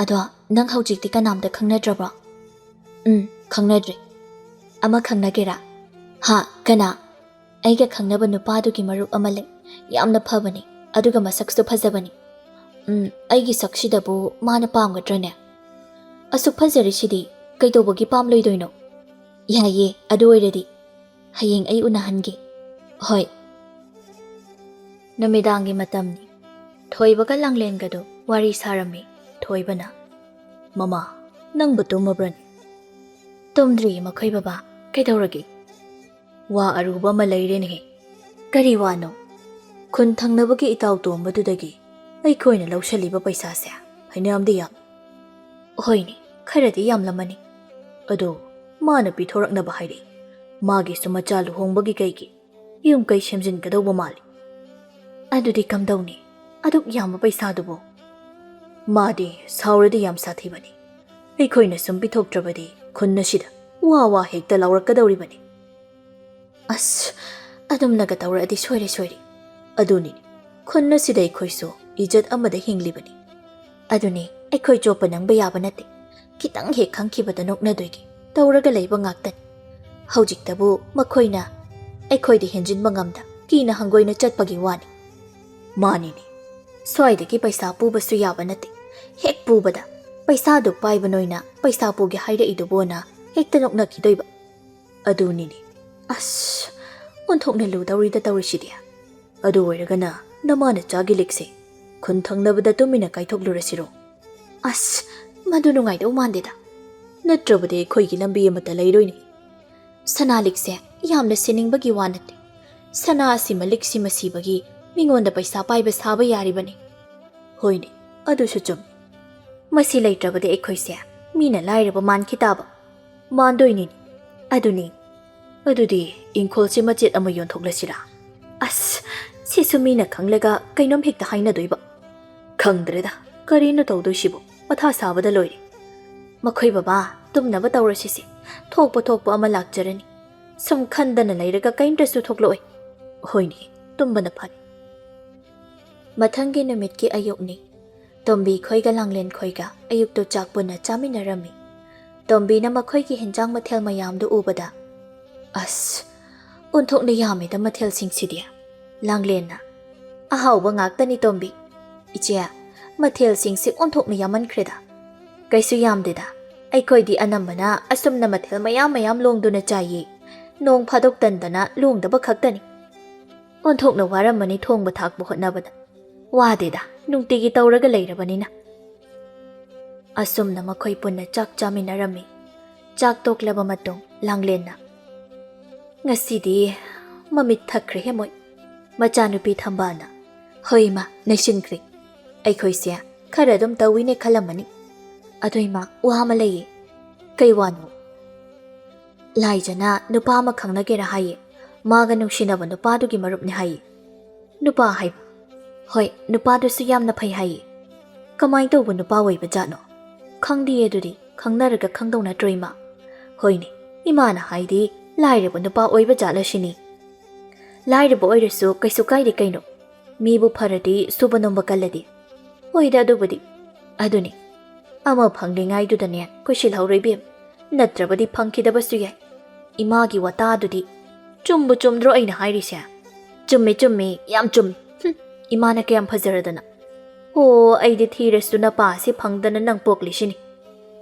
ꯑꯗꯣ ꯅꯪ ꯍꯧꯖꯤꯛꯇꯤ ꯀꯅꯥꯝꯇ ꯈꯪꯅꯗ꯭ꯔꯕ꯭ꯔꯣ ꯈꯪꯅꯗ꯭ꯔꯤ ꯑꯃ ꯈꯪꯅꯒꯦꯔꯥ ꯍꯥ ꯀꯅꯥ ꯑꯩꯒ ꯈꯪꯅꯕ ꯅꯨꯄꯥꯗꯨꯒꯤ ꯃꯔꯨꯞ ꯑꯃ ꯂꯩ ꯌꯥꯝꯅ ꯐꯕꯅꯤ ꯑꯗꯨꯒ ꯃꯁꯛꯁꯨ ꯐꯖꯕꯅꯤ ꯑꯩꯒꯤ ꯁꯛꯁꯤꯗꯕꯨ ꯃꯥꯅ ꯄꯥꯝꯒꯗ꯭ꯔꯅꯦ ꯑꯁꯨꯛ ꯐꯖꯔꯤꯁꯤꯗꯤ ꯀꯩꯗꯧꯕꯒꯤ ꯄꯥꯝꯂꯣꯏꯗꯣꯏꯅꯣ ꯌꯥꯏꯌꯦ ꯑꯗꯨ ꯑꯣꯏꯔꯗꯤ ꯍꯌꯦꯡ ꯑꯩ ꯎꯅꯍꯟꯒꯦ ꯍꯣꯏ ꯅꯨꯃꯤꯗꯥꯡꯒꯤ ꯃꯇꯝꯅꯤ ꯊꯣꯏꯕꯒ ꯂꯥꯡꯂꯦꯟꯒꯗꯨ ꯋꯥꯔꯤ ꯁꯥꯔꯝꯃꯤ ꯊꯣꯏꯕꯅ ꯃꯃꯥ ꯅꯪꯕꯨ ꯇꯨꯝꯃꯕ꯭ꯔꯅꯦ ꯇꯨꯝꯗ꯭ꯔꯤꯌꯦ ꯃꯈꯣꯏ ꯕꯕꯥ ꯀꯩꯗꯧꯔꯒꯦ ꯋꯥ ꯑꯔꯨꯕ ꯑꯃ ꯂꯩꯔꯦꯅꯦꯍꯦ ꯀꯔꯤ ꯋꯥꯅꯣ ꯈꯨꯟ ꯊꯪꯅꯕꯒꯤ ꯏꯇꯥꯎ ꯇꯣꯝꯕꯗꯨꯗꯒꯤ ꯑꯩꯈꯣꯏꯅ ꯂꯧꯁꯜꯂꯤꯕ ꯄꯩꯁꯥꯁꯦ ꯐꯩꯅꯥꯝꯗꯤ ꯌꯥꯝ ꯍꯣꯏꯅꯦ ꯈꯔꯗꯤ ꯌꯥꯝꯂꯝꯃꯅꯤ ꯑꯗꯣ ꯃꯥꯅ ꯄꯤꯊꯣꯔꯛꯅꯕ ꯍꯥꯏꯔꯛꯏ ꯃꯥꯒꯤꯁꯨ ꯃꯆꯥ ꯂꯨꯍꯣꯡꯕꯒꯤ ꯀꯩꯒꯤ ꯌꯨꯝ ꯀꯩ ꯁꯦꯝꯖꯤꯟꯒꯗꯧꯕ ꯃꯥꯜꯂꯤ ꯑꯗꯨꯗꯤ ꯀꯝꯗꯧꯅꯤ ꯑꯗꯨꯛ ꯌꯥꯝꯕ ꯄꯩꯁꯥꯗꯨꯕꯨ ꯃꯥꯗꯤ ꯁꯥꯎꯔꯗꯤ ꯌꯥꯝ ꯁꯥꯊꯤꯕꯅꯤ ꯑꯩꯈꯣꯏꯅ ꯁꯨꯝ ꯄꯤꯊꯣꯛꯇ꯭ꯔꯕꯗꯤ ꯈꯨꯟ ꯑꯁꯤꯗ ꯋꯥ ꯍꯦꯛꯇ ꯂꯥꯎꯔꯛꯀꯗꯧꯔꯤꯕꯅꯤ ꯑꯁ ꯑꯗꯨꯝꯅꯒ ꯇꯧꯔꯛꯑꯗꯤ ꯁꯣꯏꯔꯦ ꯑꯗꯨꯅꯤ ꯈꯨꯟ ꯑꯁꯤꯗ ꯑꯩꯈꯣꯏꯁꯨ ꯏꯖꯠ ꯑꯃꯗ ꯍꯤꯡꯂꯤꯕꯅꯤ ꯑꯗꯨꯅꯤ ꯑꯩꯈꯣꯏ ꯆꯣꯞꯄ ꯅꯪꯕ ꯌꯥꯕ ꯅꯠꯇꯦ ꯈꯤꯇꯪ ꯍꯦꯛ ꯈꯪꯈꯤꯕꯗ ꯅꯣꯛꯅꯗꯣꯏꯒꯤ ꯇꯧꯔꯒ ꯂꯩꯕ ꯉꯥꯛꯇꯅꯤ ꯍꯧꯖꯤꯛꯇꯕꯨ ꯃꯈꯣꯏꯅ ꯑꯩꯈꯣꯏꯗ ꯍꯦꯟꯖꯤꯟꯕ ꯉꯝꯗ ꯀꯤꯅ ꯍꯪꯒꯣꯏꯅ ꯆꯠꯄꯒꯤ ꯋꯥꯅꯤ ꯃꯥꯅꯤꯅꯤ ꯁ꯭ꯋꯥꯏꯗꯒꯤ ꯄꯩꯁꯥ ꯄꯨꯕꯁꯨ ꯌꯥꯕ ꯅꯠꯇꯦ ꯍꯦꯛ ꯄꯨꯕꯗ ꯄꯩꯁꯥꯗꯨ ꯄꯥꯏꯕ ꯅꯣꯏꯅ ꯄꯩꯁꯥ ꯄꯨꯒꯦ ꯍꯥꯏꯔꯛꯏꯗꯨꯕꯣꯅ ꯍꯦꯛꯇ ꯅꯣꯛꯅꯈꯤꯗꯣꯏꯕ ꯑꯗꯨꯅꯤꯅꯤ ꯑꯁ ꯑꯣꯟꯊꯣꯛꯅ ꯂꯨꯗꯧꯔꯤꯗ ꯇꯧꯔꯤꯁꯤꯗꯤ ꯑꯗꯨ ꯑꯣꯏꯔꯒꯅ ꯅꯃꯥꯅ ꯆꯥꯒꯤ ꯂꯤꯛꯁꯦ ꯈꯨꯟ ꯊꯪꯅꯕꯗ ꯇꯨꯃꯤꯟꯅ ꯀꯥꯏꯊꯣꯛꯂꯨꯔꯁꯤꯔꯣ ꯑꯁ ꯃꯗꯨ ꯅꯨꯡꯉꯥꯏꯗꯧ ꯃꯥꯟꯗꯦꯗ ꯅꯠꯇ꯭ꯔꯕꯗꯤ ꯑꯩꯈꯣꯏꯒꯤ ꯂꯝꯕꯤ ꯑꯃꯠꯇ ꯂꯩꯔꯣꯏꯅꯤ ꯁꯅꯥ ꯂꯤꯛꯁꯦ ꯌꯥꯝꯅ ꯁꯤꯅꯤꯡꯕꯒꯤ ꯋꯥ ꯅꯠꯇꯦ ꯁꯅꯥ ꯑꯁꯤꯃ ꯂꯤꯛꯁꯤꯃ ꯁꯤꯕꯒꯤ ꯃꯤꯉꯣꯟꯗ ꯄꯩꯁꯥ ꯄꯥꯏꯕ ꯁꯥꯕ ꯌꯥꯔꯤꯕꯅꯤ ꯍꯣꯏꯅꯦ ꯑꯗꯨꯁꯨ ꯆꯨꯝ ꯃꯁꯤ ꯂꯩꯇ꯭ꯔꯕꯗꯤ ꯑꯩꯈꯣꯏꯁꯦ ꯃꯤꯅ ꯂꯥꯏꯔꯕ ꯃꯥꯟꯈꯤ ꯇꯥꯕ ꯃꯥꯟꯗꯣꯏꯅꯤꯅꯤ ꯑꯗꯨꯅꯤ ꯑꯗꯨꯗꯤ ꯏꯪꯈꯣꯜꯁꯤ ꯃꯆꯦꯠ ꯑꯃ ꯌꯣꯟꯊꯣꯛꯂꯁꯤꯔꯥ ꯑꯁ ꯁꯤꯁꯨ ꯃꯤꯅ ꯈꯪꯂꯒ ꯀꯩꯅꯣꯝ ꯍꯦꯛꯇ ꯍꯥꯏꯅꯗꯣꯏꯕ ꯈꯪꯗ꯭ꯔꯦꯗ ꯀꯔꯤꯅꯣ ꯇꯧꯗꯣꯏꯁꯤꯕꯨ ꯃꯊꯥ ꯁꯥꯕꯗ ꯂꯣꯏꯔꯦ ꯃꯈꯣꯏ ꯕꯕꯥ ꯇꯨꯝꯅꯕ ꯇꯧꯔꯁꯤꯁꯦ ꯊꯣꯛꯄ ꯑꯃ ꯂꯥꯛꯆꯔꯅꯤ ꯁꯨꯝ ꯈꯟꯗꯅ ꯂꯩꯔꯒ ꯀꯩꯝꯇꯁꯨ ꯊꯣꯛꯂꯛꯑꯣꯏ ꯍꯣꯏꯅꯦ ꯇꯨꯝꯕꯅ ꯐꯔꯦ ꯃꯊꯪꯒꯤ ꯅꯨꯃꯤꯠꯀꯤ ꯑꯌꯨꯛꯅꯤ ꯇꯣꯝꯕꯤ ꯈꯣꯏꯒ ꯂꯥꯡꯂꯦꯟ ꯈꯣꯏꯒ ꯑꯌꯨꯛꯇꯨ ꯆꯥꯛ ꯄꯨꯟꯅ ꯆꯥꯃꯤꯟꯅꯔꯝꯃꯤ ꯇꯣꯝꯕꯤꯅ ꯃꯈꯣꯏꯒꯤ ꯍꯦꯟꯖꯥꯡ ꯃꯊꯦꯜ ꯃꯌꯥꯝꯗꯨ ꯎꯕꯗ ꯑꯁ ꯑꯣꯟꯊꯣꯛꯅ ꯌꯥꯝꯃꯦꯗ ꯃꯊꯦꯜꯁꯤꯡꯁꯤꯗꯤ ꯂꯥꯡꯂꯦꯟꯅ ꯑꯍꯥꯎꯕ ꯉꯥꯛꯇꯅꯤ ꯇꯣꯝꯕꯤ ꯏꯆꯦ ꯃꯊꯦꯜꯁꯤꯡꯁꯤ ꯑꯣꯟꯊꯣꯛꯅ ꯌꯥꯝꯃꯟꯈ꯭ꯔꯦꯗ ꯀꯩꯁꯨ ꯌꯥꯝꯗꯦꯗ ꯑꯩꯈꯣꯏꯗꯤ ꯑꯅꯝꯕꯅ ꯑꯁꯨꯝꯅ ꯃꯊꯦꯜ ꯃꯌꯥꯝ ꯂꯣꯡꯗꯨꯅ ꯆꯥꯏꯌꯦ ꯅꯣꯡ ꯐꯥꯗꯣꯛ ꯇꯟꯗꯅ ꯂꯣꯡꯗꯕ ꯈꯛꯇꯅꯤ ꯑꯣꯟꯊꯣꯛꯅ ꯋꯥꯔꯝꯃꯅꯤ ꯊꯣꯡꯕ ꯊꯥꯛꯄ ꯍꯣꯠꯅꯕꯗ ꯋꯥꯗꯦꯗ ꯅꯨꯡꯇꯤꯒꯤ ꯇꯧꯔꯒ ꯂꯩꯔꯕꯅꯤꯅ ꯑꯁꯨꯝꯅ ꯃꯈꯣꯏ ꯄꯨꯟꯅ ꯆꯥꯛ ꯆꯥꯃꯤꯟꯅꯔꯝꯃꯤ ꯆꯥꯛ ꯇꯣꯛꯂꯕ ꯃꯇꯨꯡ ꯂꯥꯡꯂꯦꯟꯅ ꯉꯁꯤꯗꯤ ꯃꯃꯤꯠ ꯊꯛꯈ꯭ꯔꯦꯍꯦ ꯃꯣꯏ ꯃꯆꯥꯅꯨꯄꯤ ꯊꯝꯕꯥꯜꯅ ꯍꯣꯏ ꯏꯃꯥ ꯅꯩꯁꯤꯟꯈ꯭ꯔꯦ ꯑꯩꯈꯣꯏꯁꯦ ꯈꯔ ꯑꯗꯨꯝ ꯇꯧꯋꯤꯅꯦ ꯈꯜꯂꯝꯃꯅꯤ ꯑꯗꯣ ꯏꯃꯥ ꯋꯥ ꯑꯃ ꯂꯩꯌꯦ ꯀꯩ ꯋꯥꯅꯣ ꯂꯥꯏꯖꯅ ꯅꯨꯄꯥ ꯑꯃ ꯈꯪꯅꯒꯦꯔꯥ ꯍꯥꯏꯌꯦ ꯃꯥꯒ ꯅꯨꯡꯁꯤꯅꯕ ꯅꯨꯄꯥꯗꯨꯒꯤ ꯃꯔꯨꯞꯅꯤ ꯍꯥꯏꯌꯦ ꯅꯨꯄꯥ ꯍꯥꯏꯕ ꯍꯣꯏ ꯅꯨꯄꯥꯗꯨꯁꯨ ꯌꯥꯝꯅ ꯐꯩ ꯍꯥꯏꯌꯦ ꯀꯃꯥꯏꯅ ꯇꯧꯕ ꯅꯨꯄꯥ ꯑꯣꯏꯕ ꯖꯥꯠꯅꯣ ꯈꯪꯗꯤꯌꯦ ꯑꯗꯨꯗꯤ ꯈꯪꯅꯔꯒ ꯈꯪꯗꯧ ꯅꯠꯇ꯭ꯔꯣ ꯏꯃꯥ ꯍꯣꯏꯅꯦ ꯏꯃꯥꯅ ꯍꯥꯏꯗꯤ ꯂꯥꯏꯔꯕ ꯅꯨꯄꯥ ꯑꯣꯏꯕ ꯖꯥꯠꯂꯁꯤꯅꯤ ꯂꯥꯏꯔꯕ ꯑꯣꯏꯔꯁꯨ ꯀꯩꯁꯨ ꯀꯥꯏꯗꯦ ꯀꯩꯅꯣ ꯃꯤꯕꯨ ꯐꯔꯗꯤ ꯁꯨꯕ ꯅꯣꯝꯕ ꯀꯜꯂꯗꯤ ꯍꯣꯏꯗ ꯑꯗꯨꯕꯨꯗꯤ ꯑꯗꯨꯅꯤ ꯑꯃ ꯐꯪꯂꯤꯉꯥꯏꯗꯨꯗꯅꯦ ꯀꯨꯏꯁꯤꯜꯍꯧꯔꯣꯏꯕꯦꯝ ꯅꯠꯇ꯭ꯔꯕꯗꯤ ꯐꯪꯈꯤꯗꯕꯁꯨ ꯌꯥꯏ ꯏꯃꯥꯒꯤ ꯋꯥꯇꯥꯗꯨꯗꯤ ꯆꯨꯝꯕꯨ ꯆꯨꯝꯗ꯭ꯔꯣ ꯑꯩꯅ ꯍꯥꯏꯔꯤꯁꯦ ꯆꯨꯝꯃꯤ ꯌꯥꯝ ꯆꯨꯝꯃꯤ ꯏꯃꯥꯅ ꯀꯌꯥꯝ ꯐꯖꯔꯗꯅ ꯑꯣ ꯑꯩꯗꯤ ꯊꯤꯔꯁꯨ ꯅꯄꯥꯁꯤ ꯐꯪꯗꯅ ꯅꯪ ꯄꯣꯛꯂꯤꯁꯤꯅꯤ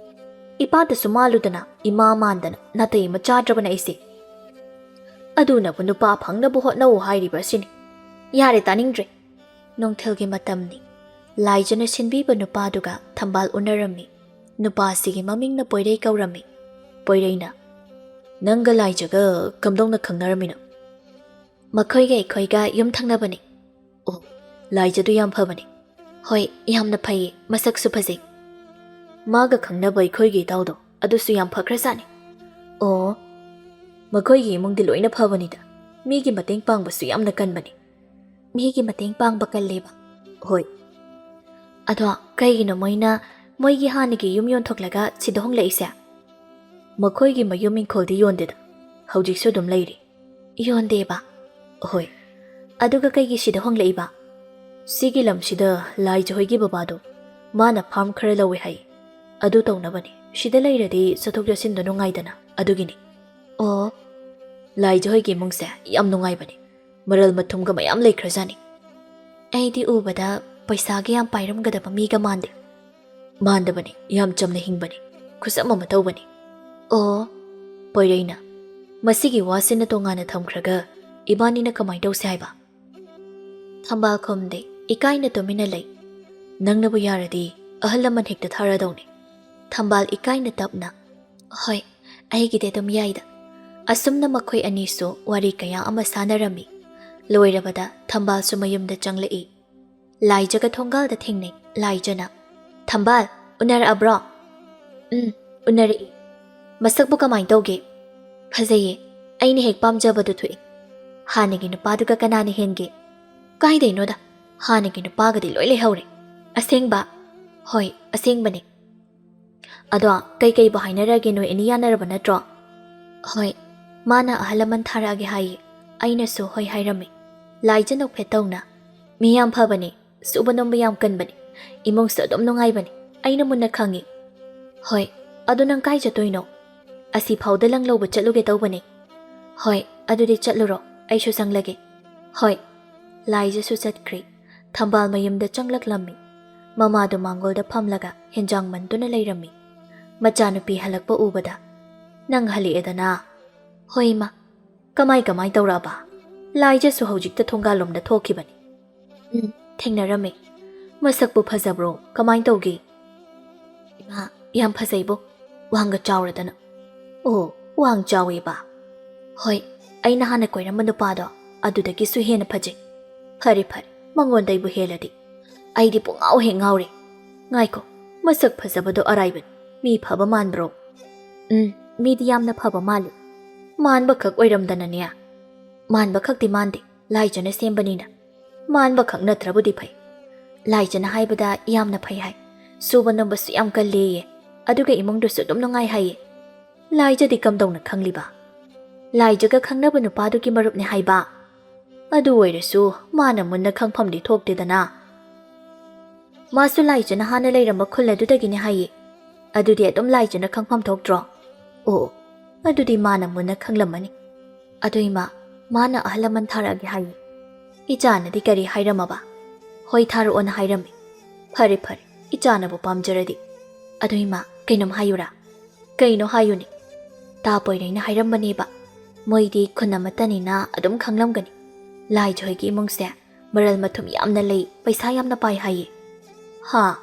ꯏꯄꯥꯗꯁꯨ ꯃꯥꯜꯂꯨꯗꯅ ꯏꯃꯥ ꯃꯥꯟꯗꯅ ꯅꯥꯇꯩ ꯑꯃ ꯆꯥꯗ꯭ꯔꯕꯅ ꯑꯩꯁꯦ ꯑꯗꯨꯅꯕꯨ ꯅꯨꯄꯥ ꯐꯪꯅꯕ ꯍꯣꯠꯅꯧ ꯍꯥꯏꯔꯤꯕ ꯑꯁꯤꯅꯤ ꯌꯥꯔꯦ ꯇꯥꯅꯤꯡꯗ꯭ꯔꯦ ꯅꯨꯡꯊꯤꯜꯒꯤ ꯃꯇꯝꯅꯤ ꯂꯥꯏꯖꯅ ꯁꯤꯟꯕꯤꯕ ꯅꯨꯄꯥꯗꯨꯒ ꯊꯝꯕꯥꯜ ꯎꯅꯔꯝꯃꯤ ꯅꯨꯄꯥꯁꯤꯒꯤ ꯃꯃꯤꯡꯅ ꯄꯣꯏꯔꯩ ꯀꯧꯔꯝꯃꯤ ꯄꯣꯏꯔꯩꯅ ꯅꯪꯒ ꯂꯥꯏꯖꯒ ꯀꯝꯗꯧꯅ ꯈꯪꯅꯔꯝꯃꯤꯅꯣ ꯃꯈꯣꯏꯒ ꯑꯩꯈꯣꯏꯒ ꯌꯨꯝ ꯊꯪꯅꯕꯅꯤ ꯑꯣ ꯂꯥꯏꯖꯗꯨ ꯌꯥꯝ ꯐꯕꯅꯤ ꯍꯣꯏ ꯌꯥꯝꯅ ꯐꯩꯌꯦ ꯃꯁꯛꯁꯨ ꯐꯖꯩ ꯃꯥꯒ ꯈꯪꯅꯕ ꯑꯩꯈꯣꯏꯒꯤ ꯏꯇꯥꯎꯗꯣ ꯑꯗꯨꯁꯨ ꯌꯥꯝ ꯐꯈ꯭ꯔꯖꯥꯠꯅꯤ ꯑꯣ ꯃꯈꯣꯏꯒꯤ ꯏꯃꯨꯡꯗꯤ ꯂꯣꯏꯅ ꯐꯕꯅꯤꯗ ꯃꯤꯒꯤ ꯃꯇꯦꯡ ꯄꯥꯡꯕꯁꯨ ꯌꯥꯝꯅ ꯀꯟꯕꯅꯤ ꯃꯤꯒꯤ ꯃꯇꯦꯡ ꯄꯥꯡꯕ ꯀꯜꯂꯦꯕ ꯍꯣꯏ ꯑꯗꯣ ꯀꯩꯒꯤꯅꯣ ꯃꯣꯏꯒꯤ ꯍꯥꯟꯅꯒꯤ ꯌꯨꯝ ꯌꯣꯟꯊꯣꯛꯂꯒ ꯁꯤꯗ ꯍꯣꯡꯂꯛꯏꯁꯦ ꯃꯈꯣꯏꯒꯤ ꯃꯌꯨꯝ ꯏꯪꯈꯣꯜꯗꯤ ꯌꯣꯟꯗꯦꯗ ꯍꯧꯖꯤꯛꯁꯨ ꯑꯗꯨꯝ ꯂꯩꯔꯤ ꯌꯣꯟꯗꯦꯕ ꯍꯣꯏ ꯑꯗꯨꯒ ꯀꯩꯒꯤ ꯁꯤꯗ ꯍꯣꯡꯂꯛꯏꯕ ꯁꯤꯒꯤ ꯂꯝꯁꯤꯗ ꯂꯥꯏꯖꯍꯣꯏꯒꯤ ꯕꯕꯥꯗꯣ ꯃꯥꯅ ꯐꯥꯔꯝ ꯈꯔ ꯂꯧꯋꯦ ꯍꯥꯏ ꯑꯗꯨ ꯇꯧꯅꯕꯅꯤ ꯁꯤꯗ ꯂꯩꯔꯗꯤ ꯆꯠꯊꯣꯛ ꯆꯠꯁꯤꯟꯗꯣ ꯅꯨꯡꯉꯥꯏꯗꯅ ꯑꯗꯨꯒꯤꯅꯤ ꯑꯣ ꯂꯥꯏꯖꯍꯣꯏꯒꯤ ꯏꯃꯨꯡꯁꯦ ꯌꯥꯝ ꯅꯨꯡꯉꯥꯏꯕꯅꯤ ꯃꯔꯜ ꯃꯊꯨꯝꯒ ꯃꯌꯥꯝ ꯂꯩꯈ꯭ꯔꯖꯥꯠꯅꯤ ꯑꯩꯗꯤ ꯎꯕꯗ ꯄꯩꯁꯥꯒ ꯌꯥꯝ ꯄꯥꯏꯔꯝꯒꯗꯕ ꯃꯤꯒ ꯃꯥꯟꯗꯦ ꯃꯥꯟꯗꯕꯅꯤ ꯌꯥꯝ ꯆꯝꯅ ꯍꯤꯡꯕꯅꯤ ꯈꯨꯠꯁꯝ ꯑꯃ ꯇꯧꯕꯅꯤ ꯑꯣ ꯄꯣꯏꯔꯩꯅ ꯃꯁꯤꯒꯤ ꯋꯥꯁꯤꯅ ꯇꯣꯉꯥꯟꯅ ꯊꯝꯈ꯭ꯔꯒ ꯏꯕꯥꯅꯤꯅ ꯀꯃꯥꯏ ꯇꯧꯁꯦ ꯍꯥꯏꯕ ꯊꯝꯕꯥꯜ ꯈꯣꯝꯗꯦ ꯏꯀꯥꯏꯅ ꯇꯨꯃꯤꯟꯅ ꯂꯩ ꯅꯪꯅꯕꯨ ꯌꯥꯔꯗꯤ ꯑꯍꯜ ꯂꯃꯟ ꯍꯦꯛꯇ ꯊꯥꯔꯗꯧꯅꯤ ꯊꯝꯕꯥꯜ ꯏꯀꯥꯏꯅ ꯇꯞꯅ ꯍꯣꯏ ꯑꯩꯒꯤꯗꯤ ꯑꯗꯨꯝ ꯌꯥꯏꯗ ꯑꯁꯨꯝꯅ ꯃꯈꯣꯏ ꯑꯅꯤꯁꯨ ꯋꯥꯔꯤ ꯀꯌꯥ ꯑꯃ ꯁꯥꯟꯅꯔꯝꯃꯤ ꯂꯣꯏꯔꯕꯗ ꯊꯝꯕꯥꯜꯁꯨ ꯃꯌꯨꯝꯗ ꯆꯪꯂꯛꯏ Laija thongal da thengnei. Laijana. Thambal, unarabro? Unari. Masakbu kamai tauge. Phajaye. Aini hek pamjabadu thui. Hanagi nupaduga kanani henge. Kaidainoda. Hanagi nupagadi loi lehaure. Asengba. Hoi, asengbani. Ado kai ba hainarage no eniyanaraba natro. Hoi, mana ahalaman tharage hai. Aina so hoi hairami. Laijana phetawna. Miyam phabani. Subanom bayam kanbani. Imong sa dom nungai bani. Aina munna khangi. Hoi, ado nang kai jatoino. Asi phawda lang lawba chatluge tawbani. Hoi, adudi chatluro. Aishu sanglage. Hoi, Laija su chatkri. Thambal mayumda changlak lammi. Mamadu mangolda phamlaga henjang manduna leirami. Machanupi halakpa ubada. Nang hali edana. Hoi ma. Kamai tauraba. Laija su haujikta thongalomda thokibani. Thengnarami. Masakbu phajabro. Kamai tawgi. Ima, yam phajaibo. Wanga chawradana. Oh, wang chawi ba. Hoi, aina hana koiramba nupado. Adudagi su hena phajai. Phari, mangondai bu heladi. Aidi pungau he ngauri. Ngaiko, masak phajabado araiban. Mi phaba manbro. Midi yamna phaba mali. Manba khak oiramdana niya. Manba khak di mandi. Laijana sembanina. Manba khak natrabudi phai. Laijana haibada yamna phai hai. Suba nambasu yam kalleye. Aduga imongdu su dum nungai hai. Laija di kamdongna khangliba. Laijaga khangnaba nupadugi marupni haiba. Adu oirasu mana munna khangphamdi thoktedana. Masu Laijana hana leiramba khuladudagini hai. Adudi adum Laijana khangpham thoktro. Oh, adudi mana munna khanglamani. Aduima mana ahalaman tharagi hai. Ichana di kari hairamaba. Hoi tharu on hairami. Phari, ichana bu pamjaradi. Aduima kainom hayura. Kaino hayuni. Tapoiraina hairambani ba. Moidi khunnamatani na adum khanglamgani. Laija hoigi imongse maral mathum yamna lei paisa yamna pai hai. Ha,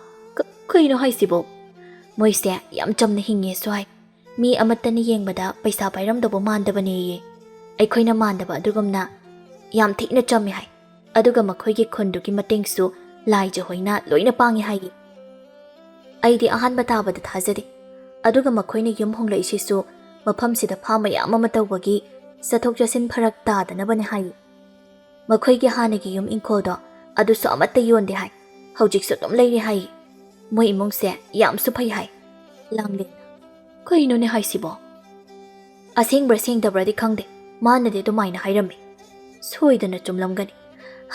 kaino haisibo. Moise yam chamna hinge swai. Mi amatani yengbada paisa pairamdabo mandabani ye. Aikhoina mandaba adugumna yam thikna chami hai. Aduga makhoigi khundugi matengsu Laija hoina loina pangi hai. Aidi ahanba tabada thajari. Aduga makhoina yum honglai isisu mafamsida phama yam ama tawbagi sathok jasin pharak tadanabani hai. Makhoigi hanagi yum inkoldo adusu amatta yonde hai. Haujiksu dum leiri hai. Moi imongse yam suphai hai. Langli. Kaino ne haisibo. Asengbra sengdabradi khangde. Manade dumaina hairami. Soidana chumlamgani.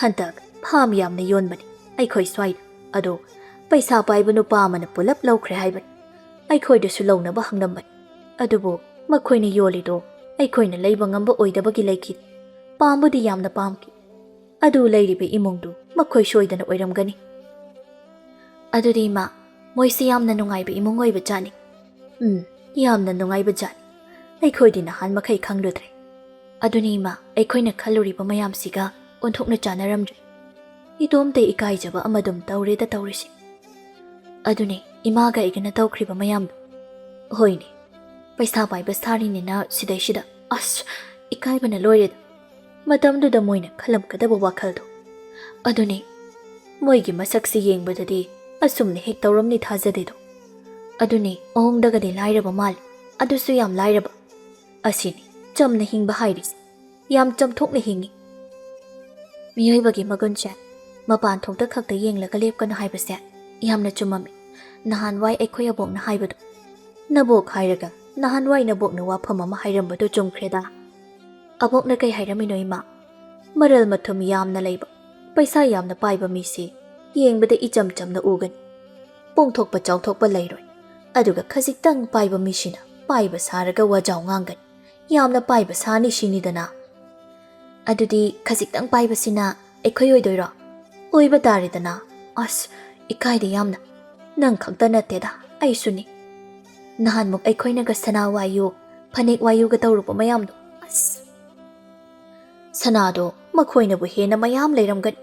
Hantak pham yamna yonbani. Aikhoi swai. Ado paisa paiba nupa amana pulap lawkhre haibani. Aikhoidasu lawnaba hanglambani. Adubo makhoina yolido aikhoina leiba ngamba oidabagi leikhi. Pambudi yamna pamki. Adu leiribe imongdu makhoi soidana oiramgani. Adudi ma moise yamna nungaiba imong oiba jani. Yamna nungaiba jani. Aikhoidi nahan makhai khangludre. Aduni ma aikhoina khaluriba mayamsiga onthokna chanaramdre. Idomte ikaijaba amadum taureda taurisi. Aduni imaga igana tawkhriba mayamdu. Hoini. Paisa paiba sarinina sidaishida. As ikaibana loireda. Matamduda moina khalamkadaba wakhaldo. Aduni moigi masaksi yengbadadi asumne hek tawramni thajadedo. Aduni ohongdagadi lairaba mali. Adusu yam lairaba. Asini chamna hingba hairis. Yam chamthokna hingi. Miyoibagi magunche mapan thokta khakta yenglaga lepkana haibase yamna chumami. Nahanwai aikhoi abokna haibado. Nabok hairaga nahanwai nabokna wafam ama hairambado chumkhreda. Abokna kai hairamino ima. Maral mathum yamna leiba. Paisa yamna paiba misi. Yengbada icham chamna ugan. Pongthokpa chawthokpa leiroi. Aduga khajitang paiba misina. Paiba saraga wajaw ngangan. Yamna paiba sani sinidana. Adudi khajitang paiba sina aikhoi oidoiro. Oiba taridana. As ikaida yamna. Nang khakta nateda. Aisuni. Nahanmuk aikhoinaga sana wayu. Phanek wayuga tawrupa mayamdo. As. Sanado makhoinabu hena mayam leiramgani.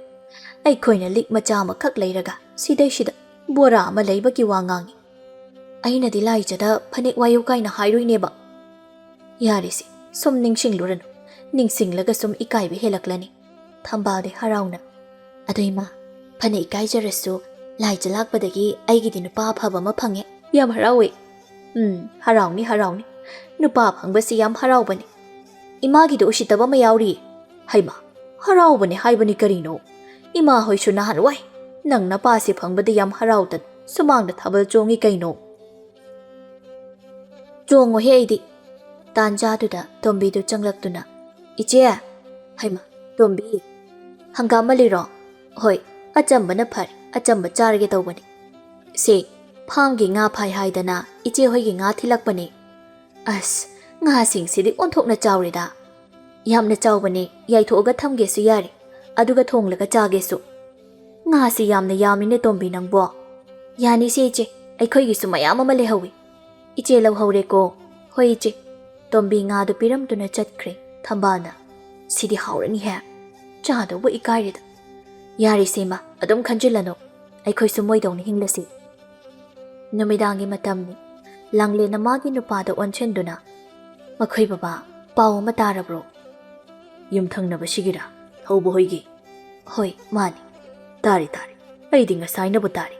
Aikhoina lik macha ama khak leiraga sidaishida bora ama leibagi wangangi. Aina di Laijada phanek wayu kaina hairuineba. Yarisi sum ningsingluranu. Ningsinglaga sum ikaiba helaklani. Thambade harauna. Adoima ꯐꯅ ꯏꯀꯥꯏꯖꯔꯁꯨ ꯂꯥꯏꯖ ꯂꯥꯛꯄꯗꯒꯤ ꯑꯩꯒꯤꯗꯤ ꯅꯨꯄꯥ ꯑꯐꯕ ꯑꯃ ꯐꯪꯉꯦ ꯌꯥꯝ ꯍꯔꯥꯎꯋꯦ ꯍꯔꯥꯎꯅꯤ ꯍꯔꯥꯎꯅꯤ ꯅꯨꯄꯥ ꯐꯪꯕꯁꯤ ꯌꯥꯝ ꯍꯔꯥꯎꯕꯅꯤ ꯏꯃꯥꯒꯤꯗ ꯎꯁꯤꯠꯇꯕ ꯑꯃ ꯌꯥꯎꯔꯤ ꯍꯩꯃꯥ ꯍꯔꯥꯎꯕꯅꯤ ꯍꯥꯏꯕꯅꯤ ꯀꯔꯤꯅꯣ ꯏꯃꯥ ꯍꯣꯏꯁꯨ ꯅꯍꯥꯟꯋꯥꯏ ꯅꯪ ꯅꯄꯥꯁꯤ ꯐꯪꯕꯗ ꯌꯥꯝ ꯍꯔꯥꯎꯗꯅ ꯁꯨꯃꯥꯡꯗ ꯊꯥꯕꯜ ꯆꯣꯡꯉꯤ ꯀꯩꯅꯣ ꯆꯣꯡꯉꯣꯍꯦ ꯑꯩꯗꯤ ꯇꯥꯟꯖꯥꯗꯨꯗ ꯇꯣꯝꯕꯤꯗꯨ ꯆꯪꯂꯛꯇꯨꯅ ꯏꯆꯦ ꯍꯩꯃꯥ ꯇꯣꯝꯕꯤ ꯍꯪꯒꯥꯝ ꯃꯜꯂꯤꯔꯣ ꯍꯣꯏ ꯑꯆꯝꯕꯅ ꯐꯔꯦ ꯑꯆꯝꯕ ꯆꯥꯔꯒꯦ ꯇꯧꯕꯅꯤ ꯁꯦ ꯐꯥꯝꯒꯤ ꯉꯥ ꯐꯥꯏ ꯍꯥꯏꯗꯅ ꯏꯆꯦ ꯍꯣꯏꯒꯤ ꯉꯥ ꯊꯤꯜꯂꯛꯄꯅꯦ ꯑꯁ ꯉꯥꯁꯤꯡꯁꯤꯗꯤ ꯑꯣꯟꯊꯣꯛꯅ ꯆꯥꯎꯔꯦꯗ ꯌꯥꯝꯅ ꯆꯥꯎꯕꯅꯦ ꯌꯥꯏꯊꯣꯛꯑꯒ ꯊꯝꯒꯦꯁꯨ ꯌꯥꯔꯦ ꯑꯗꯨꯒ ꯊꯣꯡꯂꯒ ꯆꯥꯒꯦꯁꯨ ꯉꯥꯁꯤ ꯌꯥꯝꯅ ꯌꯥꯝꯃꯤꯅꯦ ꯇꯣꯝꯕꯤ ꯅꯪꯕꯣ ꯌꯥꯅꯤꯁꯦ ꯏꯆꯦ ꯑꯩꯈꯣꯏꯒꯤꯁꯨ ꯃꯌꯥꯝ ꯑꯃ ꯂꯩꯍꯧꯏ ꯏꯆꯦ ꯂꯧꯍꯧꯔꯦꯀꯣ ꯍꯣꯏ ꯏꯆꯦ ꯇꯣꯝꯕꯤ ꯉꯥꯗꯨ ꯄꯤꯔꯝꯗꯨꯅ ꯆꯠꯈ꯭ꯔꯦ ꯊꯝꯕꯥꯜꯅ ꯁꯤꯗꯤ ꯍꯥꯎꯔꯅꯤꯍꯦ ꯆꯥꯗꯧꯕ ꯏꯀꯥꯏꯔꯦꯗ ꯌꯥꯔꯤꯁꯦꯃ ꯑꯗꯨꯝ ꯈꯟꯖꯤꯜꯂꯅꯨ ꯑꯩꯈꯣꯏꯁꯨ ꯃꯣꯏꯗꯧꯅ ꯍꯤꯡꯂꯁꯤ ꯅꯨꯃꯤꯗꯥꯡꯒꯤ ꯃꯇꯝꯅꯤ ꯂꯥꯡꯂꯦꯟꯅ ꯃꯥꯒꯤ ꯅꯨꯄꯥꯗ ꯑꯣꯟꯁꯤꯟꯗꯨꯅ ꯃꯈꯣꯏ ꯕꯕꯥ ꯄꯥꯎ ꯑꯃ ꯇꯥꯔꯕ꯭ꯔꯣ ꯌꯨꯝꯊꯪꯅꯕꯁꯤꯒꯤꯔꯥ ꯊꯧꯕ ꯍꯣꯏꯒꯤ ꯍꯣꯏ ꯃꯥꯅꯤ ꯇꯥꯔꯤ ꯑꯩꯗꯤ ꯉꯁꯥꯏꯅꯕꯨ ꯇꯥꯔꯤ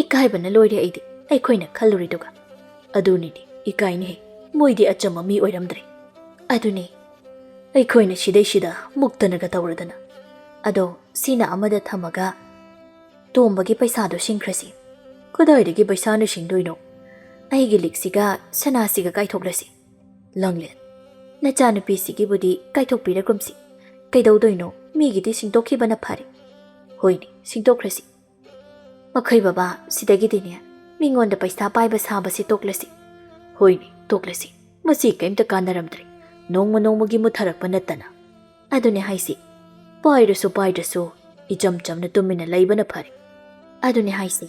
ꯏꯀꯥꯏꯕꯅ ꯂꯣꯏꯔꯦ ꯑꯩꯗꯤ ꯑꯩꯈꯣꯏꯅ ꯈꯜꯂꯨꯔꯤꯗꯨꯒ ꯑꯗꯨꯅꯤꯅꯦ ꯏꯀꯥꯏꯅꯤꯍꯦ ꯃꯣꯏꯗꯤ ꯑꯆꯝꯕ ꯃꯤ ꯑꯣꯏꯔꯝꯗ꯭ꯔꯦ ꯑꯗꯨꯅꯤ ꯑꯩꯈꯣꯏꯅ ꯁꯤꯗꯩꯁꯤꯗ ꯃꯨꯛꯇꯅꯒ ꯇꯧꯔꯗꯅ ꯑꯗꯣ ꯁꯤꯅ ꯑꯃꯗ ꯊꯝꯃꯒ ꯇꯣꯝꯕꯒꯤ ꯄꯩꯁꯥꯗꯣ ꯁꯤꯡꯈ꯭ꯔꯁꯤ ꯀꯗꯥꯏꯗꯒꯤ ꯄꯩꯁꯥꯅ ꯁꯤꯡꯗꯣꯏꯅꯣ ꯑꯩꯒꯤ ꯂꯤꯛꯁꯤꯒ ꯁꯅꯥꯁꯤꯒ ꯀꯥꯏꯊꯣꯛꯂꯁꯤ ꯂꯪꯂꯦꯟ ꯅꯆꯥꯅꯨꯄꯤꯁꯤꯒꯤꯕꯨꯗꯤ ꯀꯥꯏꯊꯣꯛꯄꯤꯔꯒꯨꯝꯁꯤ ꯀꯩꯗꯧꯗꯣꯏꯅꯣ ꯃꯤꯒꯤꯗꯤ ꯁꯤꯡꯗꯣꯛꯈꯤꯕꯅ ꯐꯔꯦ ꯍꯣꯏꯅꯦ ꯁꯤꯡꯗꯣꯛꯈ꯭ꯔꯁꯤ ꯃꯈꯣꯏ ꯕꯕꯥ ꯁꯤꯗꯒꯤꯗꯤꯅꯦ ꯃꯤꯉꯣꯟꯗ ꯄꯩꯁꯥ ꯄꯥꯏꯕ ꯁꯥꯕꯁꯤ ꯇꯣꯛꯂꯁꯤ ꯍꯣꯏꯅꯦ ꯇꯣꯛꯂꯁꯤ ꯃꯁꯤ ꯀꯩꯝꯇ ꯀꯥꯟꯅꯔꯝꯗ꯭ꯔꯦ ꯅꯣꯡꯃ ꯅꯣꯡꯃꯒꯤ ꯃꯨꯠꯊꯔꯛꯄ ꯅꯠꯇꯅ ꯑꯗꯨꯅꯦ ꯍꯥꯏꯁꯤ ꯄꯥꯏꯔꯁꯨ ꯏꯆꯝ ꯆꯝꯅ ꯇꯨꯃꯤꯟꯅ ꯂꯩꯕꯅ ꯐꯔꯦ ꯑꯗꯨꯅꯦ ꯍꯥꯏꯁꯤ